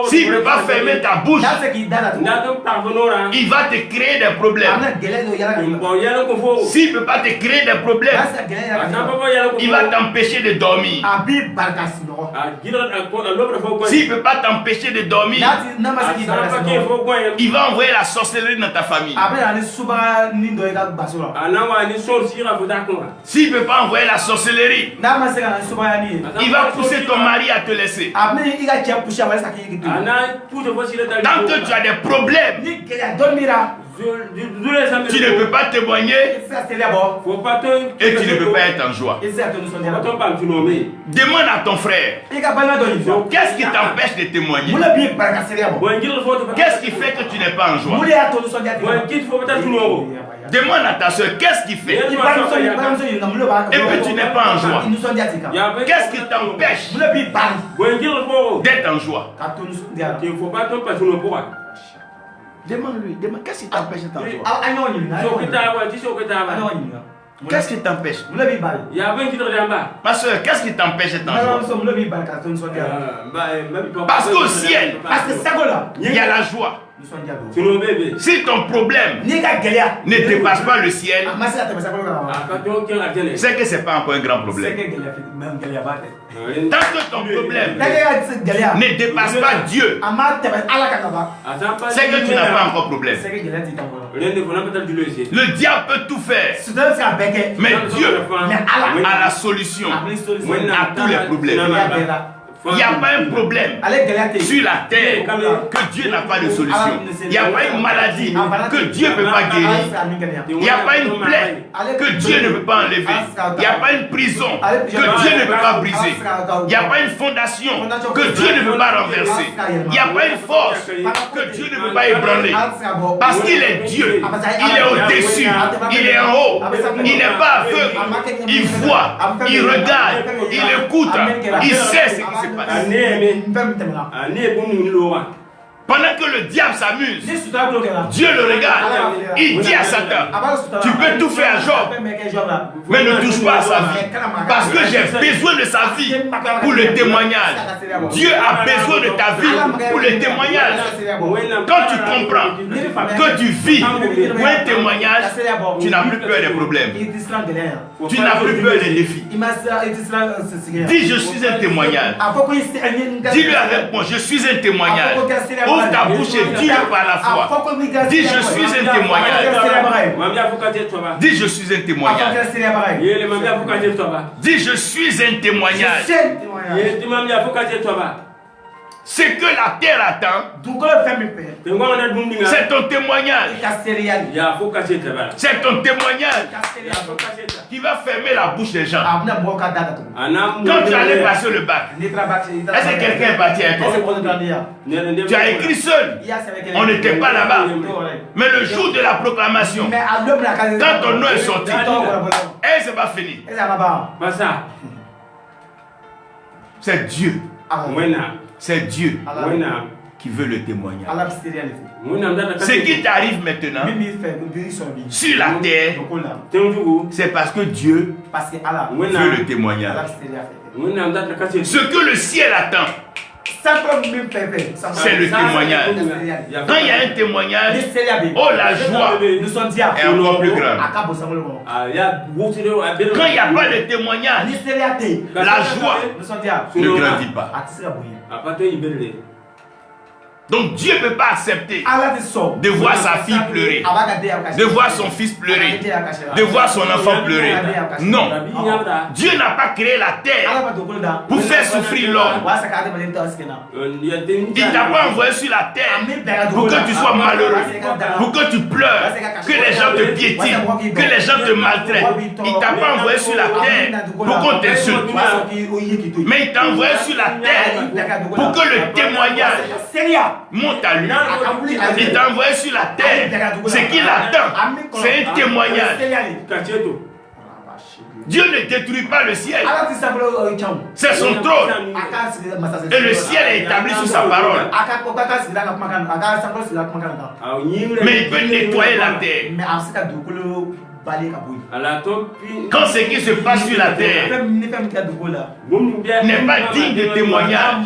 S'il ne peut pas fermer ta bouche, il va te créer des problèmes. S'il ne peut pas te créer des problèmes, il va t'empêcher de dormir. S'il ne peut pas t'empêcher de dormir, il va envoyer la sorcellerie dans ta famille. S'il ne peut pas envoyer la sorcellerie, il va pousser ton mari à te laisser. Tant que tu as des problèmes, tu ne peux pas témoigner et tu ne peux pas être en joie. Demande à ton frère, qu'est-ce qui t'empêche de témoigner? Qu'est-ce qui fait que tu n'es pas en joie? Demande à ta soeur, qu'est-ce qui fait? Et puis tu n'es pas en joie. Qu'est-ce qui t'empêche d'être en joie? Demande-lui, qu'est-ce qui t'empêche d'être en joie? Qu'est-ce qui t'empêche? Ya ben qui te regarde. Ma soeur, qu'est-ce qui t'empêche d'être en joie? Parce qu'au ciel, il y a la joie. Si ton problème ne dépasse pas le ciel, c'est que ce n'est pas encore un grand problème. Tant que ton problème ne dépasse pas Dieu, c'est que tu n'as pas encore de problème. Le diable peut tout faire, mais Dieu a la solution à tous les problèmes. Il n'y a pas un problème sur la terre que Dieu n'a pas de solution. Il n'y a pas une maladie que Dieu ne peut pas guérir. Il n'y a pas une plaie que Dieu ne peut pas enlever. Il n'y a pas une prison que Dieu ne peut pas briser. Il n'y a pas une fondation que Dieu ne peut pas renverser. Il n'y a pas une force que Dieu ne peut pas ébranler. Parce qu'il est Dieu. Il est au-dessus. Il est en haut. Il n'est pas aveugle. Il voit. Il regarde. Il écoute. Il sait ce qui se passe. Pendant que le diable s'amuse, Dieu le regarde. Il dit à Satan, tu peux tout faire à Job, mais ne touche pas à sa vie. Parce que j'ai besoin de sa vie pour le témoignage. Dieu a besoin de ta vie pour le témoignage. Quand tu comprends que tu vis pour un témoignage, tu n'as plus peur des problèmes. Tu n'as plus peur des défis. Dis, je suis un témoignage. Dis-lui avec moi, je suis un témoignage. Ouvre ta bouche et dis par la foi. Dis, je suis un témoignage. Dis, je suis un témoignage. Dis, je suis un témoignage. Ce que la terre attend, c'est ton témoignage. C'est ton témoignage qui va fermer la bouche des gens. Quand tu allais passer le bac, est-ce que quelqu'un est parti avec toi? Tu as écrit seul. On n'était pas là-bas. Mais le jour de la proclamation, quand ton nom est sorti, elle ne s'est pas finie. C'est Dieu. C'est Dieu qui veut le témoignage. Ce qui t'arrive maintenant sur la terre, c'est parce que Dieu veut le témoignage. Ce que le ciel attend, c'est le témoignage. Quand il y a un témoignage, oh la joie est encore plus grande. Quand il n'y a pas de témoignage, la joie ne grandit pas. Donc Dieu ne peut pas accepter de voir sa fille pleurer, de voir son fils pleurer, de voir son enfant pleurer. Non. Dieu n'a pas créé la terre pour faire souffrir l'homme. Il ne t'a pas envoyé sur la terre pour que tu sois malheureux, pour que tu pleures, que les gens te piétinent, que les gens te maltraitent. Il ne t'a pas envoyé sur la terre pour qu'on t'insulte. Mais il t'a envoyé sur la terre pour que le témoignage monte à lui. Il t'a envoyé sur la terre. Ce qu'il attend, c'est un témoignage. Dieu ne détruit pas le ciel. C'est son trône. Et le ciel est établi sur sa parole. Mais il peut nettoyer la terre. Quand ce qui se passe sur la terre n'est pas digne de témoignage,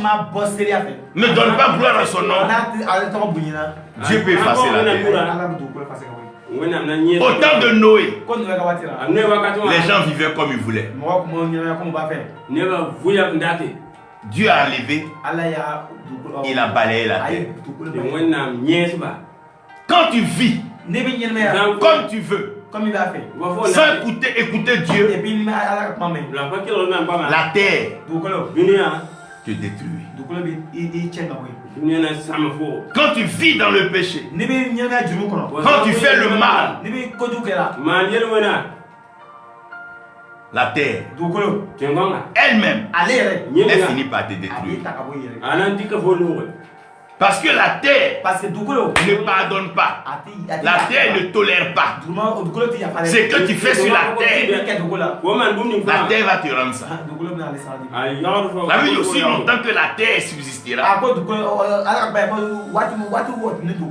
ne donne pas gloire à son nom, Dieu peut effacer la terre. Au temps de Noé, les gens vivaient comme ils voulaient. Dieu a enlevé, il a balayé la terre. Quand tu vis comme tu veux, sans écouter Dieu, la terre te détruit. Quand tu vis dans le péché, quand tu fais le mal, la terre elle-même, elle finit par te détruire. Parce que la terre Parce que dugukolo ne pardonne pas. La terre ne tolère pas. Ce que tu fais sur la terre va te rendre ça. La vie aussi longtemps que la terre subsistera,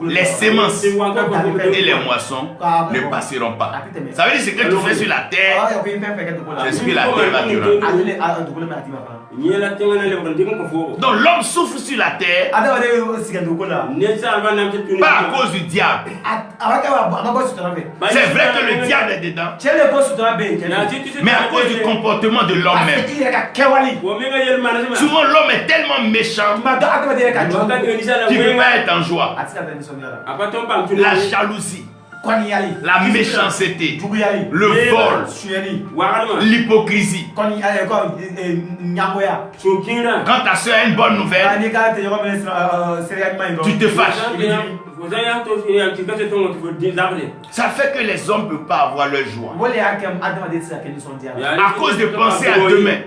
les semences et les moissons ne passeront pas. Ça veut dire ce que tu fais sur la terre, c'est ce que la terre va te rendre. Donc l'homme souffre sur la terre pas à cause du diable. C'est vrai que le diable est dedans, mais à cause du comportement de l'homme même. Souvent l'homme est tellement méchant qu'il ne peut pas être en joie. La jalousie, la méchanceté, le vol, l'hypocrisie. Quand ta soeur a une bonne nouvelle, tu te fâches. Ça fait que les hommes ne peuvent pas avoir leur joie. À cause de penser à demain.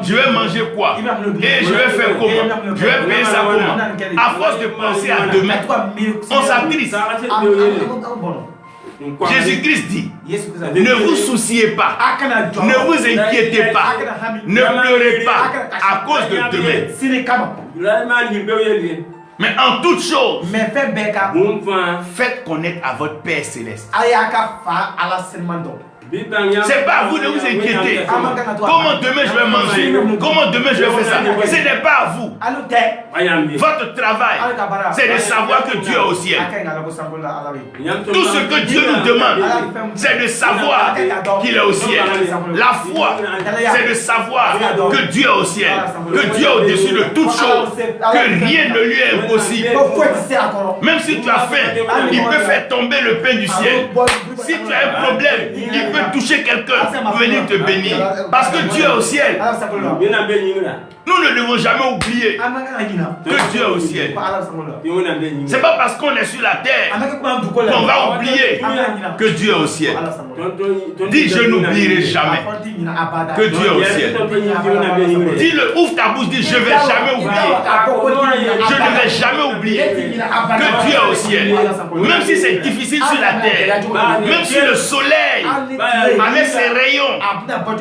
Je vais manger quoi? Et je vais faire comment? Je vais payer ça comment? À force de penser à demain, on s'attriste. Jésus-Christ dit, ne vous souciez pas, ne vous inquiétez pas, ne pleurez pas à cause de demain. Mais en toute chose, faites connaître à votre Père Céleste. C'est pas à vous de vous inquiéter. Comment demain je vais manger? Comment demain je vais faire ça? Ce n'est pas à vous. Votre travail, c'est de savoir que Dieu est au ciel. Tout ce que Dieu nous demande, c'est de savoir qu'il est au ciel. La foi, c'est de savoir que Dieu est au ciel, que Dieu est au-dessus de toutes choses, que rien ne lui est impossible. Même si tu as faim, il peut faire tomber le pain du ciel. Si tu as un problème, il peut toucher quelqu'un, venir te bénir. Parce que Dieu est au ciel. Nous ne devons jamais oublier que Dieu est au ciel. C'est pas parce qu'on est sur la terre qu'on va oublier que Dieu est au ciel. Dis, je n'oublierai jamais que Dieu est au ciel. Dis-le, ouvre ta bouche, dis, je ne vais jamais oublier. Je ne vais jamais oublier que Dieu est au ciel. Même si c'est difficile sur la terre, même si le soleil avec ses rayons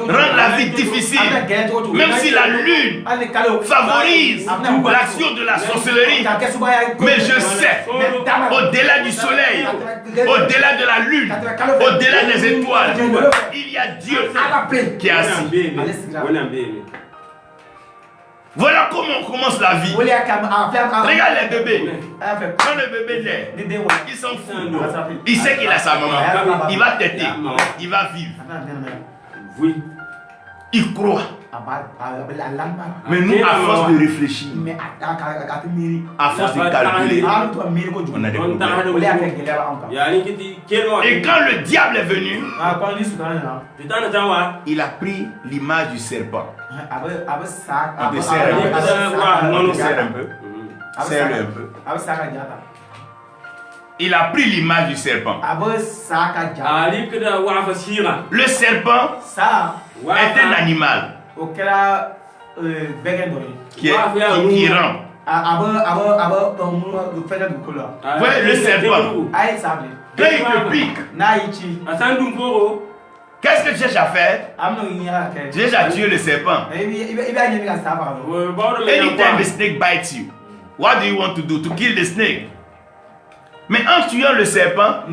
rend la vie difficile, même si la lune favorise l'action de la sorcellerie, mais je sais, au-delà du soleil, au-delà de la lune, au-delà des étoiles, il y a Dieu qui est assis. Voilà comment on commence la vie. Regarde les bébés. Quand le bébé naît, il s'en fout. Il sait qu'il a sa maman. Il va téter. Il va vivre. Il croit. Mais nous, à force de réfléchir, à force de calculer, on a des problèmes. Et quand le diable est venu, il a pris l'image du serpent. On te serre un peu. Serre-le un peu. Il a pris l'image du serpent. Le serpent est un animal qui rampe. Voyez le serpent, quand il te pique, qu'est-ce que tu cherches à faire? Tu cherches à tuer le serpent. Anytime the snake bites you, what do you want to do? To kill the snake. Mais en tuant le serpent,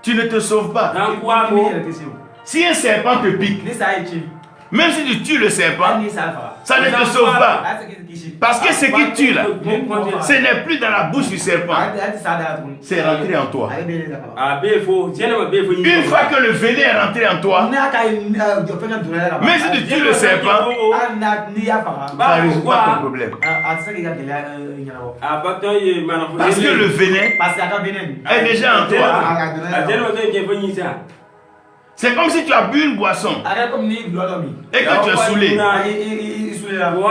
tu ne te sauves pas. Si un serpent te pique, même si tu tues le serpent, ça ne te sauve pas. Parce que ce qui tue là, ce n'est plus dans la bouche du serpent, c'est rentré en toi. Une fois que le venin est rentré en toi, même si tu tues le serpent, ça ne résout pas ton problème. Parce que le venin est déjà en toi. C'est comme si tu as bu une boisson et que tu es saoulé.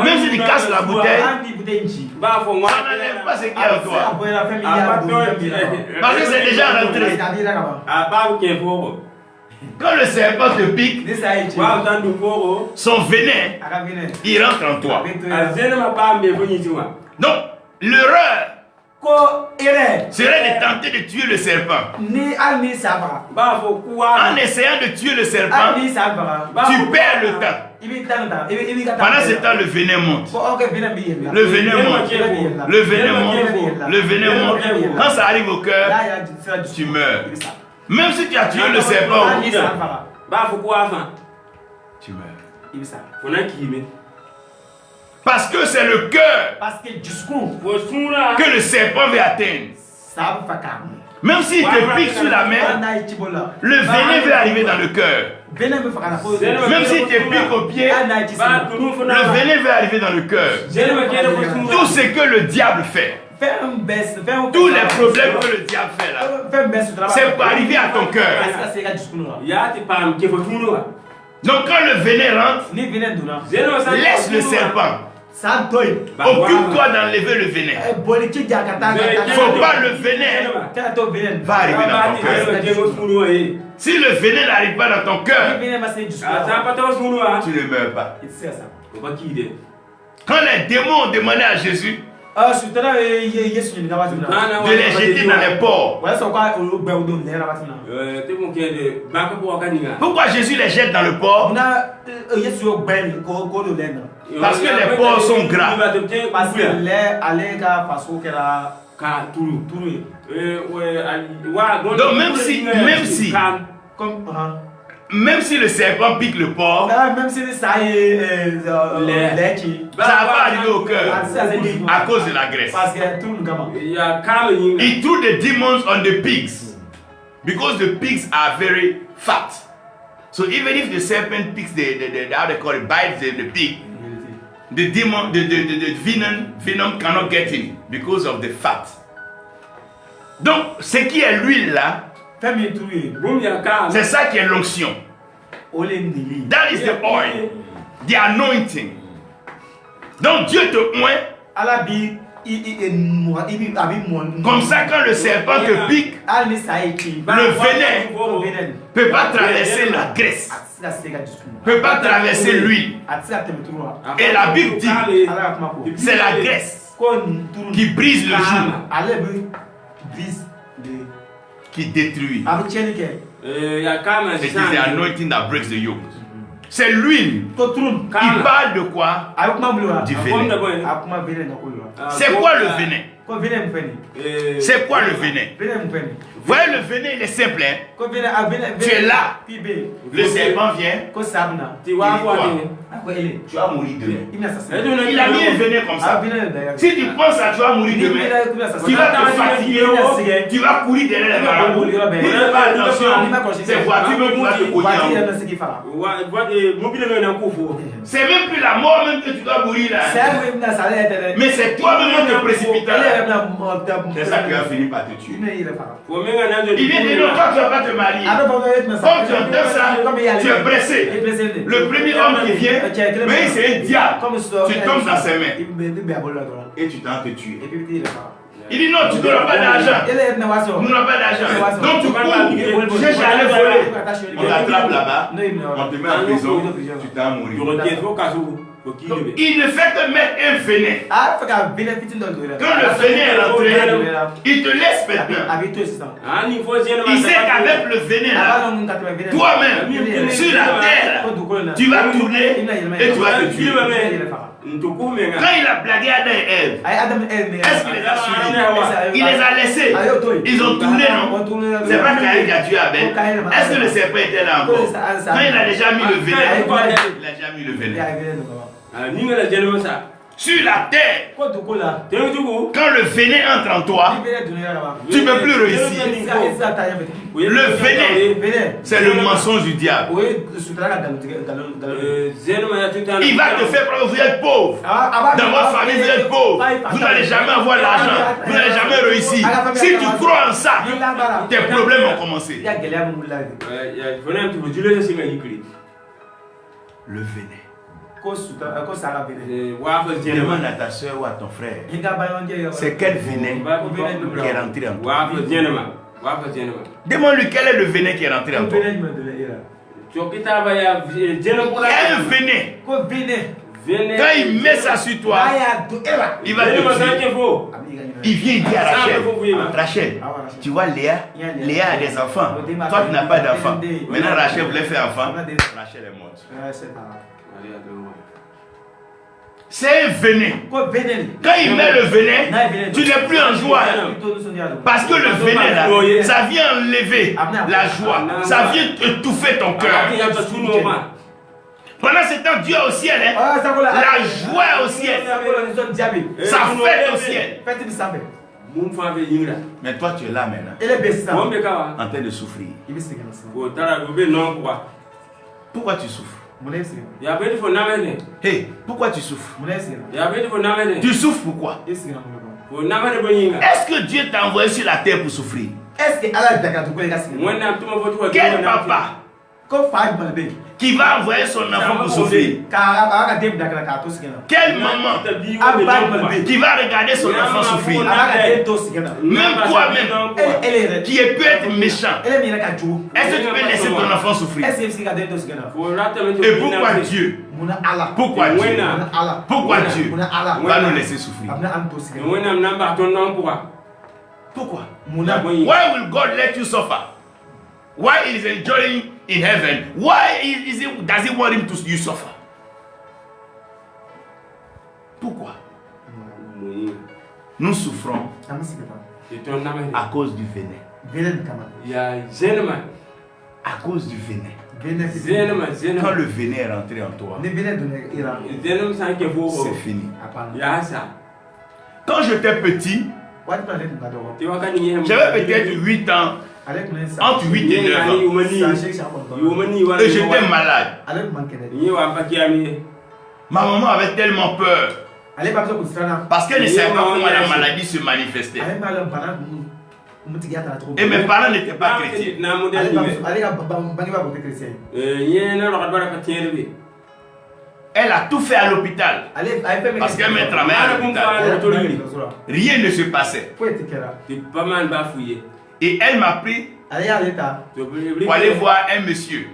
Même si tu casses la bouteille, ça n'enlève pas ce qui est en toi. Parce que c'est déjà rentré. Quand le serpent te pique, son venin, il rentre en toi. Donc, l'erreur ko ere serait de tenter de tuer le serpent. ni almi sabara En essayant de tuer le serpent, almi sabara tu perds le temps. ibi tanta ibi kata Pendant ce temps, le venin monte. OK venin bi yela Le venin monte. Le venin monte. Le venin monte. Quand ça arrive au cœur, tu meurs. Même si tu as tué le serpent, tu meurs. Parce que c'est le cœur que le serpent veut atteindre. Même s'il te pique sur la main, le venin veut arriver dans le cœur. Même s'il te pique au pied, le venin veut arriver dans le cœur. Tout ce que le diable fait, tous les problèmes que le diable fait là, c'est pour arriver à ton cœur. Donc quand le venin rentre, laisse le serpent. Occupe-toi d'enlever le venin. Il ne faut pas le venin va arriver dans ton cœur. Si le venin n'arrive pas dans ton cœur, tu ne meurs pas. Quand les démons ont demandé à Jésus de les jeter dans les ports, pourquoi Jésus les jette dans le port? Parce que les ports sont gras. Donc même si le serpent pique le porc, ça va pas arriver au cœur à cause de la graisse. He threw the demons on the pigs because the pigs are very fat. So even if the serpent picks how they call it, bites the pig, the demon, the venom cannot get in because of the fat. Donc ce qui est l'huile là, c'est ça qui est l'onction. That is the oil, the anointing. Donc Dieu te oint. Comme ça, quand le serpent te pique, le venin ne peut pas traverser la graisse, ne peut pas traverser l'huile. Et la Bible dit, c'est la graisse qui brise le joug, qui détruit. C'est the anointing that breaks the yoke. C'est l'huile. Il parle de quoi? Du venin. C'est quoi le venin? C'est quoi le venin? Vous voyez, le venin, il est simple. Hein? Tu es là. Le serpent vient. Tu vas mourir demain. Il a mis un venin comme ça. Si tu penses à tu vas mourir demain, tu vas te fatiguer. Tu vas courir derrière les marabouts. Ne fais pas attention. Ces voitures même vont te cogner en haut. C'est même plus la mort même que tu dois mourir là. Mais c'est toi-même qui te précipites là. C'est ça qui va finir par te tuer. Il vient de dire, toi tu ne vas pas te marier. Comme tu entends ça, tu es pressé. Le premier homme qui vient, mais c'est un diable. Tu tombes dans ses mains. Et tu tentes de te tuer. Il dit non, tu n'auras pas d'argent. Tu n'auras pas d'argent. Donc tu cours, tu cherches à aller voler. On t'attrape là-bas, on te met en prison, tu t'en mourir. Il ne fait que mettre un venin. Quand le venin est rentré, il te laisse maintenant. Il sait qu'avec le venin là, toi-même, sur la terre, tu vas tourner et tu vas te tuer. Quand il a blagué Adam et Ève, est-ce qu'il les a suivis? Il les a laissés. Ils ont tourné, non? C'est pas Caïn qui a tué Abel. Est-ce que le serpent était là encore? Quand il a déjà mis le venin, il a déjà mis le venin. Sur la terre, quand le venin entre en toi, tu ne peux plus réussir. Le venin, c'est le mensonge du diable. Il va te faire prendre, vous êtes pauvre. Dans votre famille, vous êtes pauvre. Vous n'allez jamais avoir l'argent. Vous n'allez jamais réussir. Si tu crois en ça, tes problèmes vont commencer. Le venin. Demande à ta soeur ou à ton frère, c'est quel venin qui est rentré en toi? Demande-lui quel est le venin qui est rentré en toi. Il y a un venin Quand il met ça sur toi, il va te tuer. Il vient dire à Rachel, tu vois Léa a des enfants. Toi, tu n'as pas d'enfants. Maintenant, Rachel voulait faire enfant. Rachel est morte. C'est un venin. Quand il met le venin, tu n'es plus en joie. Parce que le venin, là, ça vient enlever la joie. Ça vient étouffer ton cœur. Pendant ce temps, Dieu est au ciel. La joie est au ciel. Ça fête au ciel. Mais toi, tu es là maintenant. En train de souffrir. Pourquoi tu souffres? Hey, pourquoi tu souffres? Tu souffres pourquoi? Est-ce que Dieu t'a envoyé sur la terre pour souffrir? Quel papa qui va envoyer son enfant pour souffrir? Quelle maman qui va regarder son enfant souffrir? Même toi-même qui peut être méchant, est-ce que tu peux laisser ton enfant souffrir? Et pourquoi Dieu? Pourquoi Dieu va nous laisser souffrir? Pourquoi? Why will God let you suffer? Why is he enjoying in heaven? Why does he want you suffer? Pourquoi? Nous souffrons à cause du venin. À cause du venin. Quand le venin est rentré en toi, c'est fini. Quand j'étais petit, j'avais peut-être 8 ans, entre 8 et 9 ans, et j'étais malade. Ma maman avait tellement peur parce qu'elle ne savait pas comment la maladie se manifestait. Et mes parents n'étaient pas chrétiens. Elle a tout fait à l'hôpital parce qu'elle me travaillait à l'hôpital. Rien ne se passait. Et elle m'a pris pour aller voir un monsieur,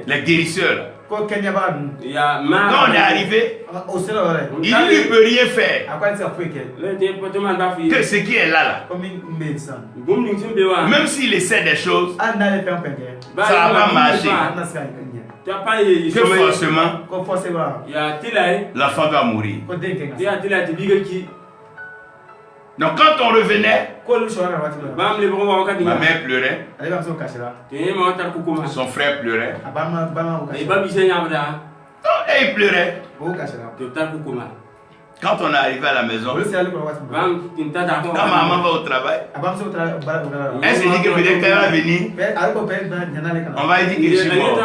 les guérisseurs. Quand on est arrivé, il ne peut rien faire. Que ce qui est là, même s'il essaie des choses, ça ne va pas marcher. Que forcément, l'enfant va mourir. Donc quand on revenait, ma mère pleurait, son frère pleurait, et il pleurait. Quand on est arrivé à la maison, quand maman va au travail, elle se dit que peut-être qu'elle va venir, on va lui dire que je suis mort.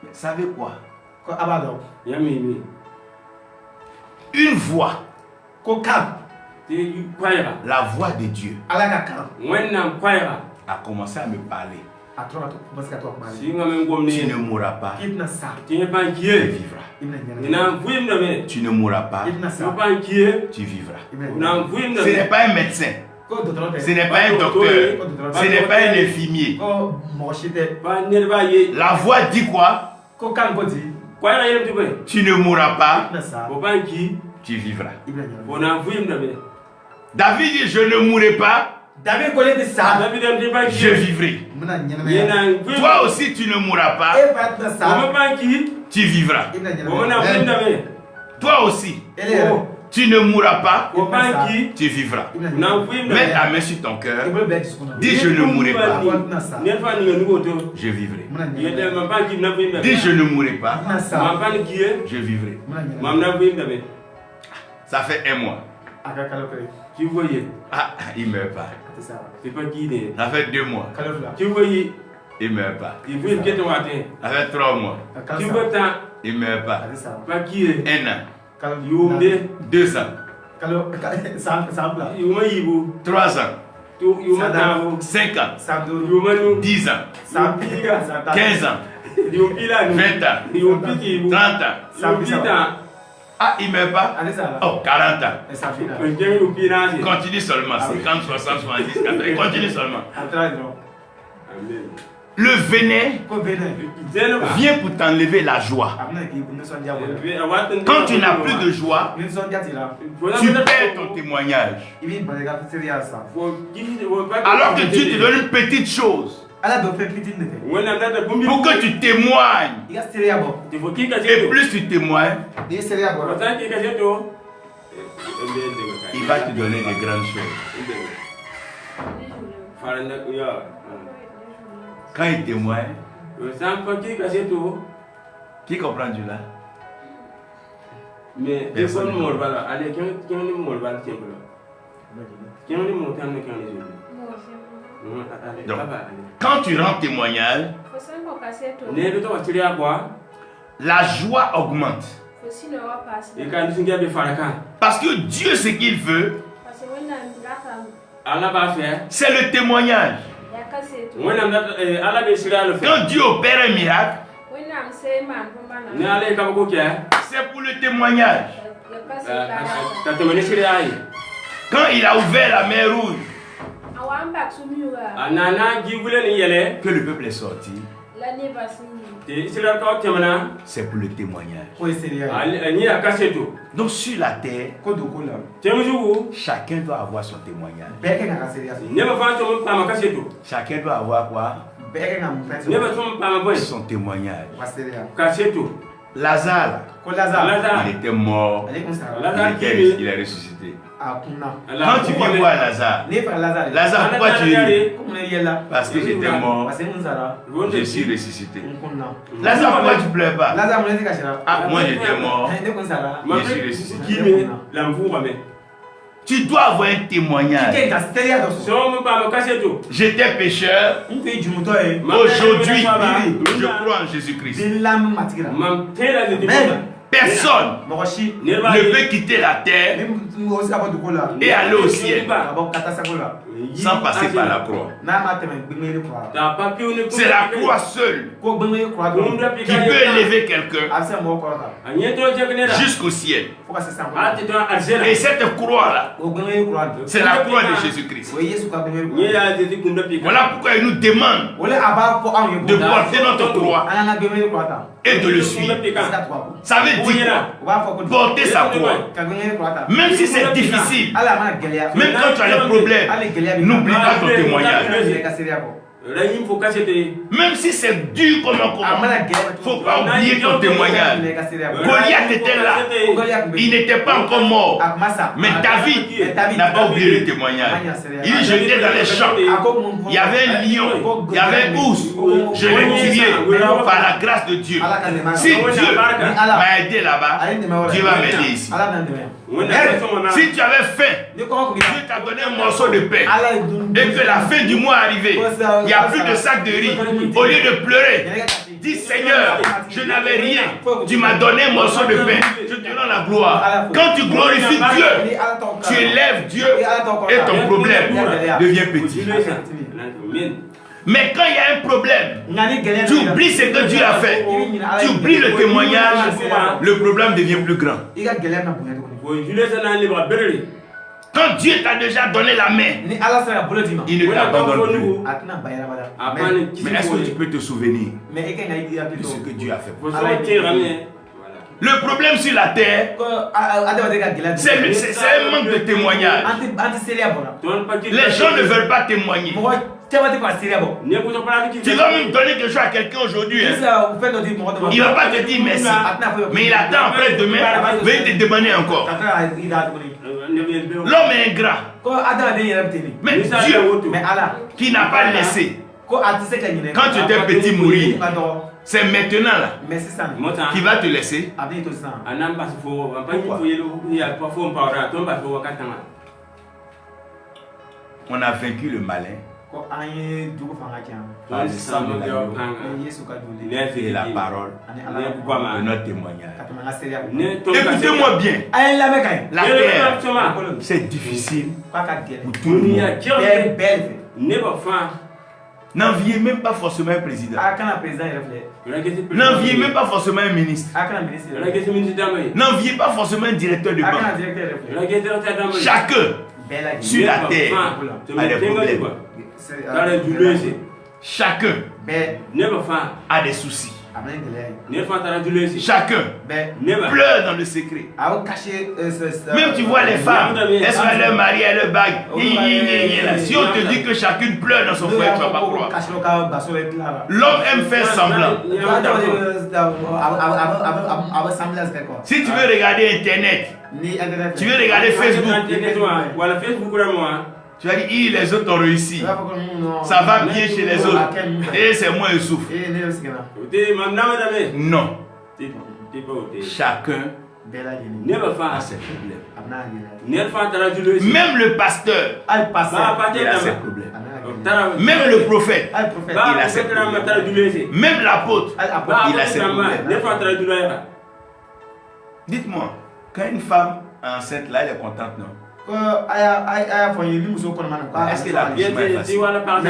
Mais savez quoi? Une voix, la voix de Dieu, a commencé à me parler. Tu ne mourras pas, tu vivras. Tu ne mourras pas, tu vivras. Ce n'est pas un médecin, ce n'est pas un docteur, ce n'est pas un infirmier. La voix dit quoi? Tu ne mourras pas, tu vivras. David dit, je ne mourrai pas, je vivrai. Toi aussi tu ne mourras pas, tu vivras. Toi aussi tu ne mourras pas, tu vivras. Mets ta main sur ton cœur, dis je ne mourrai pas, je vivrai. Dis je ne mourrai pas, je vivrai. Ça fait un mois. Ah, il ne meurt pas. Ça fait 2 mois. Il ne meurt pas. Ça fait 3 mois. Il ne meurt pas. 1 an. 2 ans. 3 ans. 5 ans. 10 ans. 15 ans. 20 ans. 30 ans. Ah, il ne meurt pas? Oh, 40 ans. Continue seulement. 50, 60, 70, 80. Continue seulement. Le venin ko venin vient pour t'enlever la joie. amna ki nisɔndiya bɔ Quand tu n'as plus de joie, nisɔndiya t'i la tu perds ton témoignage. i b'i bali ka seereya sa Alors que Dieu te donne une petite chose ala dɔ fɛn fitini de fɛ pour que tu témoignes. i ka seereya bɔ Et plus tu témoignes, n'i ye seereya bɔ il va te donner de grandes choses. Quand il témoigne, qui comprend du là? Mais personne ne mord pas. Allez, qui ne mord pas, tiens qui ne mord pas, Donc, quand tu rends témoignage, la joie augmente. Parce que Dieu, ce qu'il veut, c'est le témoignage. Quand Dieu opère un miracle, c'est pour le témoignage. Quand il a ouvert la mer rouge, que le peuple est sorti, c'est pour le témoignage. Donc sur la terre, chacun doit avoir son témoignage. Chacun doit avoir quoi? Son témoignage. Lazare, il était mort, il est ressuscité. Quand tu viens voir Lazare, Lazare, pourquoi tu es? Parce que j'étais mort, je suis ressuscité. Lazare, pourquoi tu ne pleures pas? Ah, moi j'étais mort, je suis ressuscité. Tu dois avoir un témoignage. J'étais pécheur, aujourd'hui je crois en Jésus-Christ. Personne ne peut quitter la terre et aller au ciel sans passer par la croix. C'est la croix seule qui peut élever quelqu'un jusqu'au ciel. Et cette croix-là, c'est la croix de Jésus-Christ. Voilà pourquoi il nous demande de porter notre croix et de le suivre. Ça veut dire porter sa croix. Même si c'est difficile, même quand tu as des problèmes, n'oublie pas ton témoignage. Même si c'est dur comme un combat, il ne faut pas oublier ton témoignage. Goliath était là, il n'était pas encore mort. Mais David n'a pas oublié le témoignage. Il jetait dans les champs. Il y avait un lion, il y avait un ours. Je l'ai tué par la grâce de Dieu. Si Dieu m'a aidé là-bas, Dieu va m'aider ici. Si tu avais faim, Dieu t'a donné un morceau de pain et que la fin du mois est arrivée, il n'y a plus de sac de riz. Au lieu de pleurer, dis Seigneur, je n'avais rien. Tu m'as donné un morceau de pain. Je te rends la gloire. Quand tu glorifies Dieu, tu élèves Dieu et ton problème devient petit. Mais quand il y a un problème, tu oublies ce que Dieu a fait. Tu oublies le témoignage, le problème devient plus grand. Quand Dieu t'a déjà donné la main, il ne t'abandonne plus. Mais est-ce que tu peux te souvenir de ce que Dieu a fait pour toi? Le problème sur la terre, c'est un manque de témoignage. Les gens ne veulent pas témoigner. Tu vas même donner quelque chose à quelqu'un aujourd'hui. Il ne va pas te dire merci. Mais il attend après demain, il va te demander encore. L'homme est ingrat. Mais Dieu, qui n'a pas laissé, quand tu étais petit mourir, c'est maintenant là qui va te laisser. On a vaincu le malin par le sang de l'agneau et la parole de notre témoignage. Écoutez-moi bien. La terre, c'est difficile pour tout le monde. N'enviez même pas forcément un président. N'enviez même pas forcément un ministre. N'enviez pas forcément un directeur de banque. Chacun sur la terre a des problèmes. Chacun a des soucis. Chacun pleure dans le secret. Même tu vois les femmes, elles sont à leur mari, à leur bague. Si on te dit que chacune pleure dans son foyer, tu ne vas pas croire. L'homme aime faire semblant. Si tu veux regarder Internet, tu veux regarder Facebook, tu vas dire, les autres ont réussi. Ça va bien chez les autres. Et c'est moi qui souffre. Non. Chacun a ses problèmes. Même le pasteur, il a ses problèmes. Même le prophète, il a ses problèmes. Même l'apôtre, il a ses problèmes. Dites-moi, quand une femme enceinte là, elle est contente, non? Est-ce que la vie est facile? Même quand tu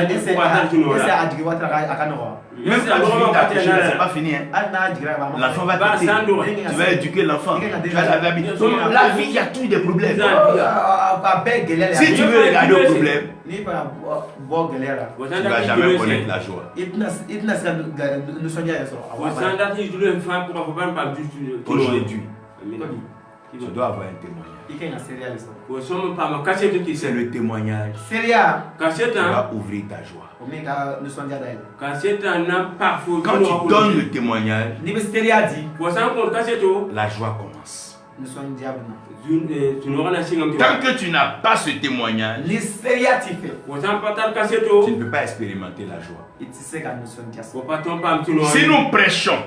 finis ta couche, c'est pas fini. L'enfant va péter. Tu vas éduquer l'enfant. Tu vas laver habiter. La vie, il y a tous des problèmes. Si tu veux regarder au problème, tu ne vas jamais connaître la joie. Aujourd'hui, tu dois avoir un témoignage. C'est le témoignage qui va ouvrir ta joie. Quand tu donnes le témoignage, la joie commence. Tant que tu n'as pas ce témoignage, tu ne peux pas expérimenter la joie. Si nous prêchons,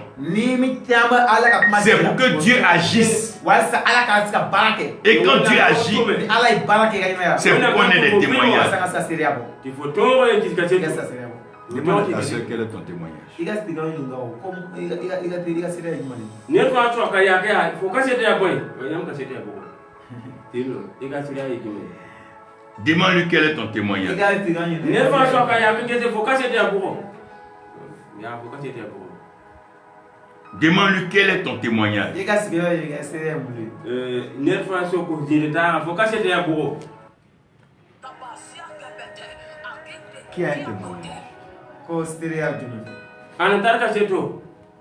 c'est pour que Dieu agisse. Et quand Dieu agit, c'est pour qu'on ait des témoignages. Demande à ta soeur quel est ton témoignage. Demande-lui quel est ton témoignage. Demande-lui quel est ton témoignage. Qui a un témoignage?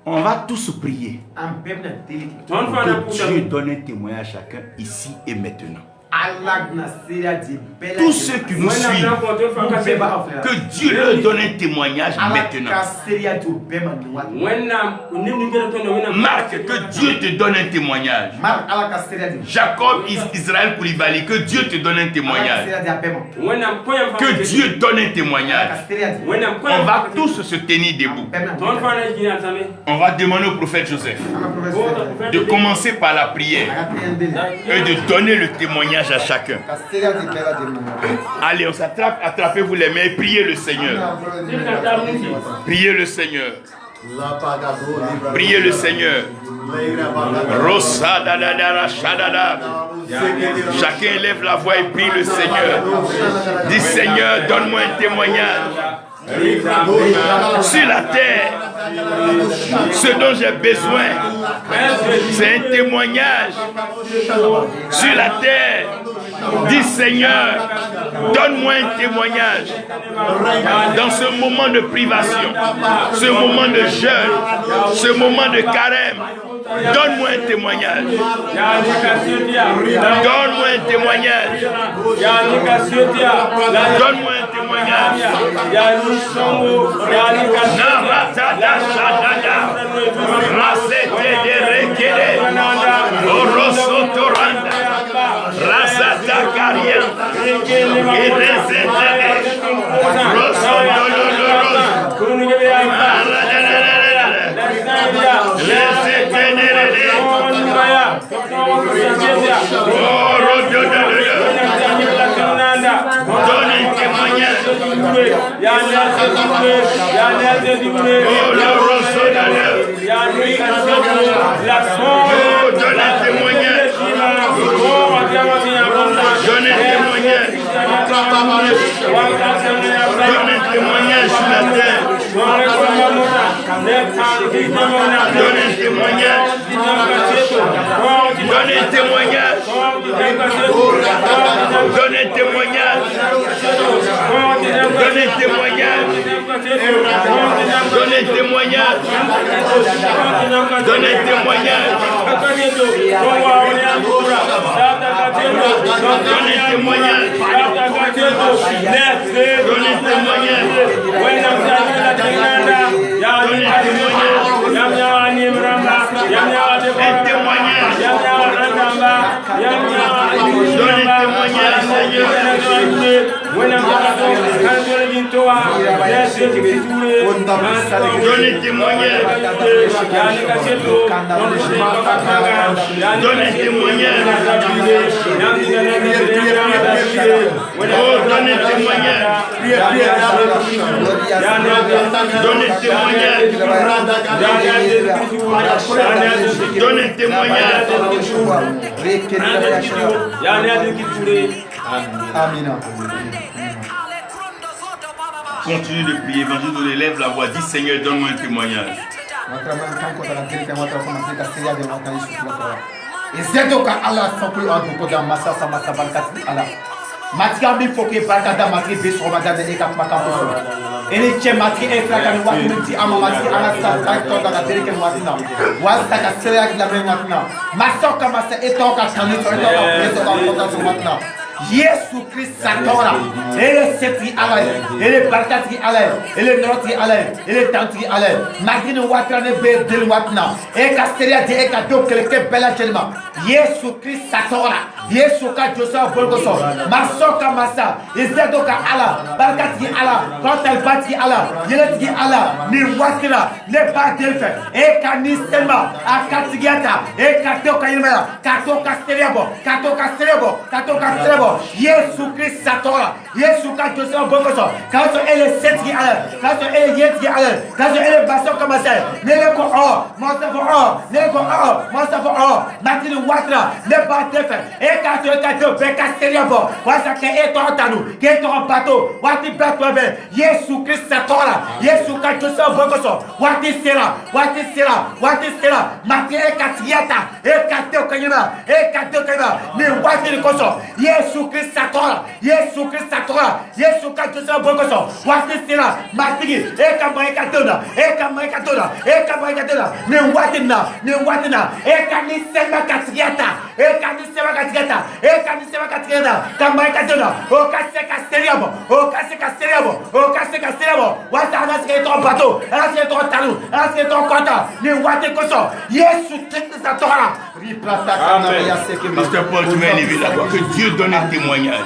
On va tous prier pour que Dieu donne un témoignage à chacun ici et maintenant. Tous ceux qui nous suivent, que Dieu leur donne un témoignage maintenant. Marc, que Dieu te donne un témoignage. Jacob, Israël Koulibaly, que Dieu te donne un témoignage. Que Dieu donne un témoignage. On va tous se tenir debout. On va demander au prophète Joseph de commencer par la prière et de donner le témoignage à chacun. Allez, on s'attrape, attrapez-vous les mains et priez le Seigneur. Priez le Seigneur. Priez le Seigneur. Chacun élève la voix et prie le Seigneur. Dis Seigneur, donne-moi un témoignage. Sur la terre, ce dont j'ai besoin, c'est un témoignage. Sur la terre, dis Seigneur, donne-moi un témoignage. Dans ce moment de privation, ce moment de jeûne, ce moment de carême, donne-moi un témoignage. Donne-moi un témoignage. Donne-moi un témoignage. Naratada Shadada Rasete de Rekere Orosotoranda Rasata Karia Erezetele Rosodoloros donne un témoignage. Donne un témoignage. Donne un témoignage. Donne un témoignage sur la terre. Donne un témoignage. Donne un témoignage. Donne un témoignage. Donne un témoignage. Donne un témoignage. Donne un témoignage. Continue de prier, évangile nous élève la voix, dis Seigneur, donne-moi un témoignage. Yesu Christ satora ele seti ala ele barkati ala ele noroti ala ele tanti ala magini watrane be del watna e kasteria de e ka do keleke bela jelma Yesu Christ satora Yesu ka Joseph bolgoso masoka masa izedo ka ala barkati ala kotel bati ala yeleti ala ni wakira ne ba delfe e ka ni selma akatigiata e ka to ka yima ka to kasteria bo ka to kasterebo ka to kasterebo Yesu Christ satora Yesu ka Joseph bolgoso ka to ele seti ala ka to ele yeti ala ka to ele basoka masa ne le ko o masa fo o ne ko o masa fo o matini wakira ne ba delfe e ka to bekasteria wasa ke eto atanu ke to bato wati bato be Yesu Christ satora Yesu ka Joseph bokoso wati sera mati e katiata e kateo kanyina ni wati koso Yesu Christ satora Yesu ka Joseph bokoso wati sera mati e kamaikatona ni wati na e kanisema katiata e kanisema katikena kama ikatona o kaseka seriabo wata anasike to bato anasike to tanu anasike to kota ni wate koso Yesu Christ satora riplata kana ya seke Pasteur Paul, tu m'as élevé la voix, que Dieu donne un témoignage.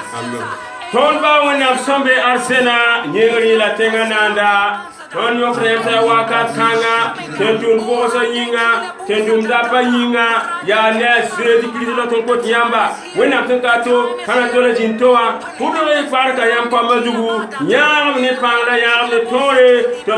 Ton ba wana sombe arsena nyeri la tengananda ton yo frère wakat kanga tendum boso yinga tendum dapa yinga ya ne sredi kilito ton ko tiamba wena tankato kana tole jintoa pudo e farka yam pa majugu nyam ne panga yam ne tore to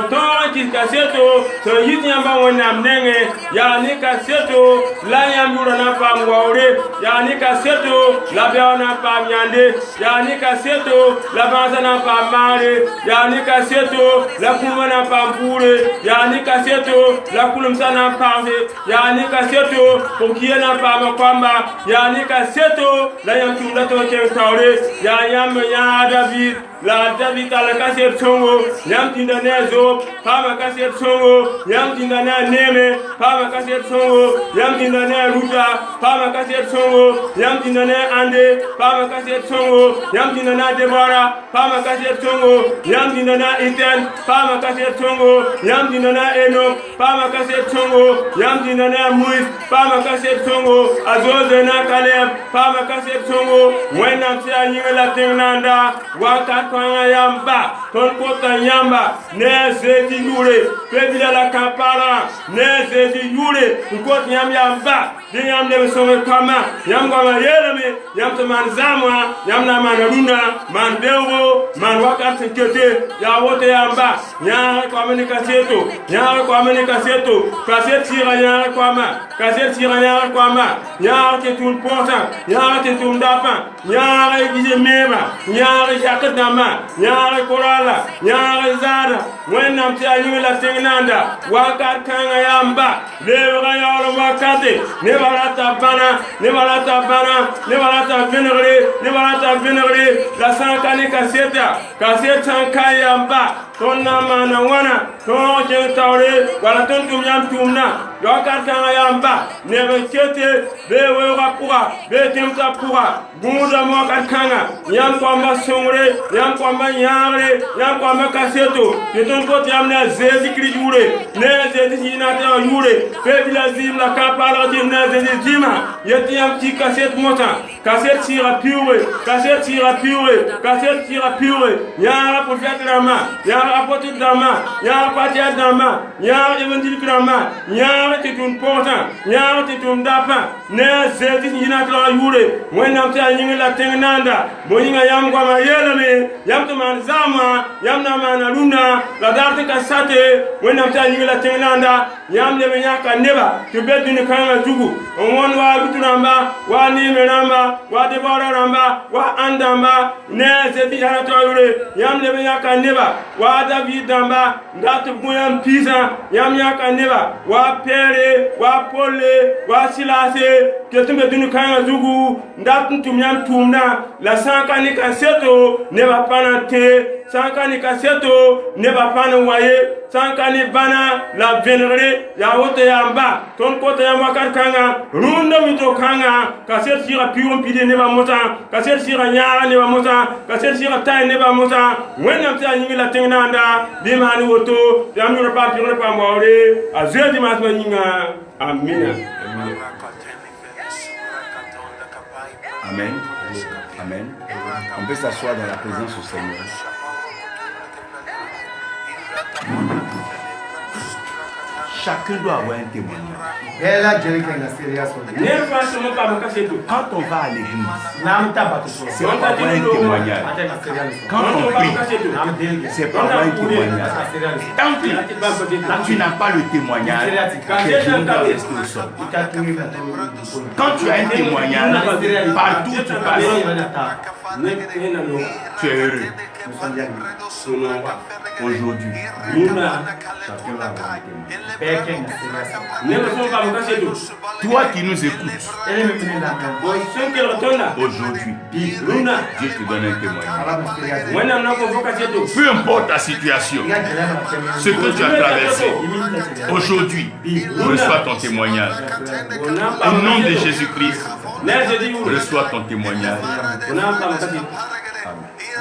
ki kaseto to yinyamba wona mnenge ya ne kaseto la yam yura na pa ngwaure ya ne kaseto la bia na pa nyande ya ne kaseto la banza na pa mare ya ne kaseto la na pampure ya ni kaseto la kulumsa na parve ya ni kaseto pokia na pama kwamba ya ni kaseto la yantunda to kentawre ya yam ya David la David ala kaset songo yam tinda nezo pama kaset songo yam tinda na neme pama kaset songo yam tinda na ruta pama kaset songo yam tinda na ande pama kaset songo yam tinda na Deborah pama kaset songo yam tinda na Iten pama kaset songo yam dinana Enoch pama kaset songo yam dinana Moïse pama kaset songo azozena Caleb pama kaset songo wena tia nyela tenanda waka kwanga yamba ton kota yamba ne seti yure pebila la kapara ne seti yure kota yamba di yam de so me kwama yam goma yelame yam to man zamwa yam na man runa man bewo man wakati kete ya wote yamba nya ko ameni kaseto nya ko ameni kaseto kaset tira nya ko ama kaset tira nya ko ama nya ke tun porta nya ke tun dapa nya re gije mema nya re yakadama nya re korala nya re zara wenam ti anyu la tengnanda wakat kanga yamba lewra yalo wakati ne barata bana ne barata venere la sankani kaseta kayamba tonna mana wana to je tawre wala ton tum yam tumna wakat kanga yamba ne bekete bewe rapura betimta pura gunda mo kat kanga yam kwamba songre yam kwamba nyare yam kwamba kaseto yeton ko yam na zezi krijure ne zezi hinata yure pe bilazim la kapala dim na zezi dima yeti yam ti kaset mota kaset tira piure ya pour faire drama ya apporter drama ya partir drama ya evangile drama ya tetun porta ya tetun dapa ne zezi hinata yure wenam ta nyingi la tengnanda moyinga yam kwa mayelame yam to man zama yam na man luna la darte kasate wenam ta nyingi la tengnanda yam le nyaka neba to beduni kanga jugu on wa bitunamba wa ni menamba wa debora ramba wa andamba ne zeti yana to yure yam le nyaka neba wa david damba ndatu buyam pisa yam nyaka neba wa pere wa pole wa silase ketumbe duni kanga jugu ndatu tumyam tumna la sankani kaseto ne va pana te sankani kaseto ne va pana waye sankani bana la venere ya wote yamba ton kote ya makar kanga runda mito kanga kaset sira pion pide ne va mota kaset sira nyaara ne va mota kaset sira tay ne va mota wenam ta nyingi la tengnanda bi mani woto yam yoro pa pion pa mawre a jeudi mas ma nyinga amina. Amen. Amen. On peut s'asseoir dans la présence du Seigneur. Chacun doit avoir un témoignage. Quand on va à l'église, c'est pour avoir un témoignage. Quand on prie, c'est pour avoir un témoignage. Tant que tu n'as pas le témoignage, tes genoux doivent rester au sol. Quand tu as un témoignage, partout où tu passes, tu es heureux. Aujourd'hui, chacun va avoir un témoignage. Toi qui nous écoutes, aujourd'hui, Dieu te donne un témoignage. Peu importe ta situation, ce que tu as traversé, aujourd'hui, reçois ton témoignage. Au nom de Jésus-Christ, reçois ton témoignage. Amen.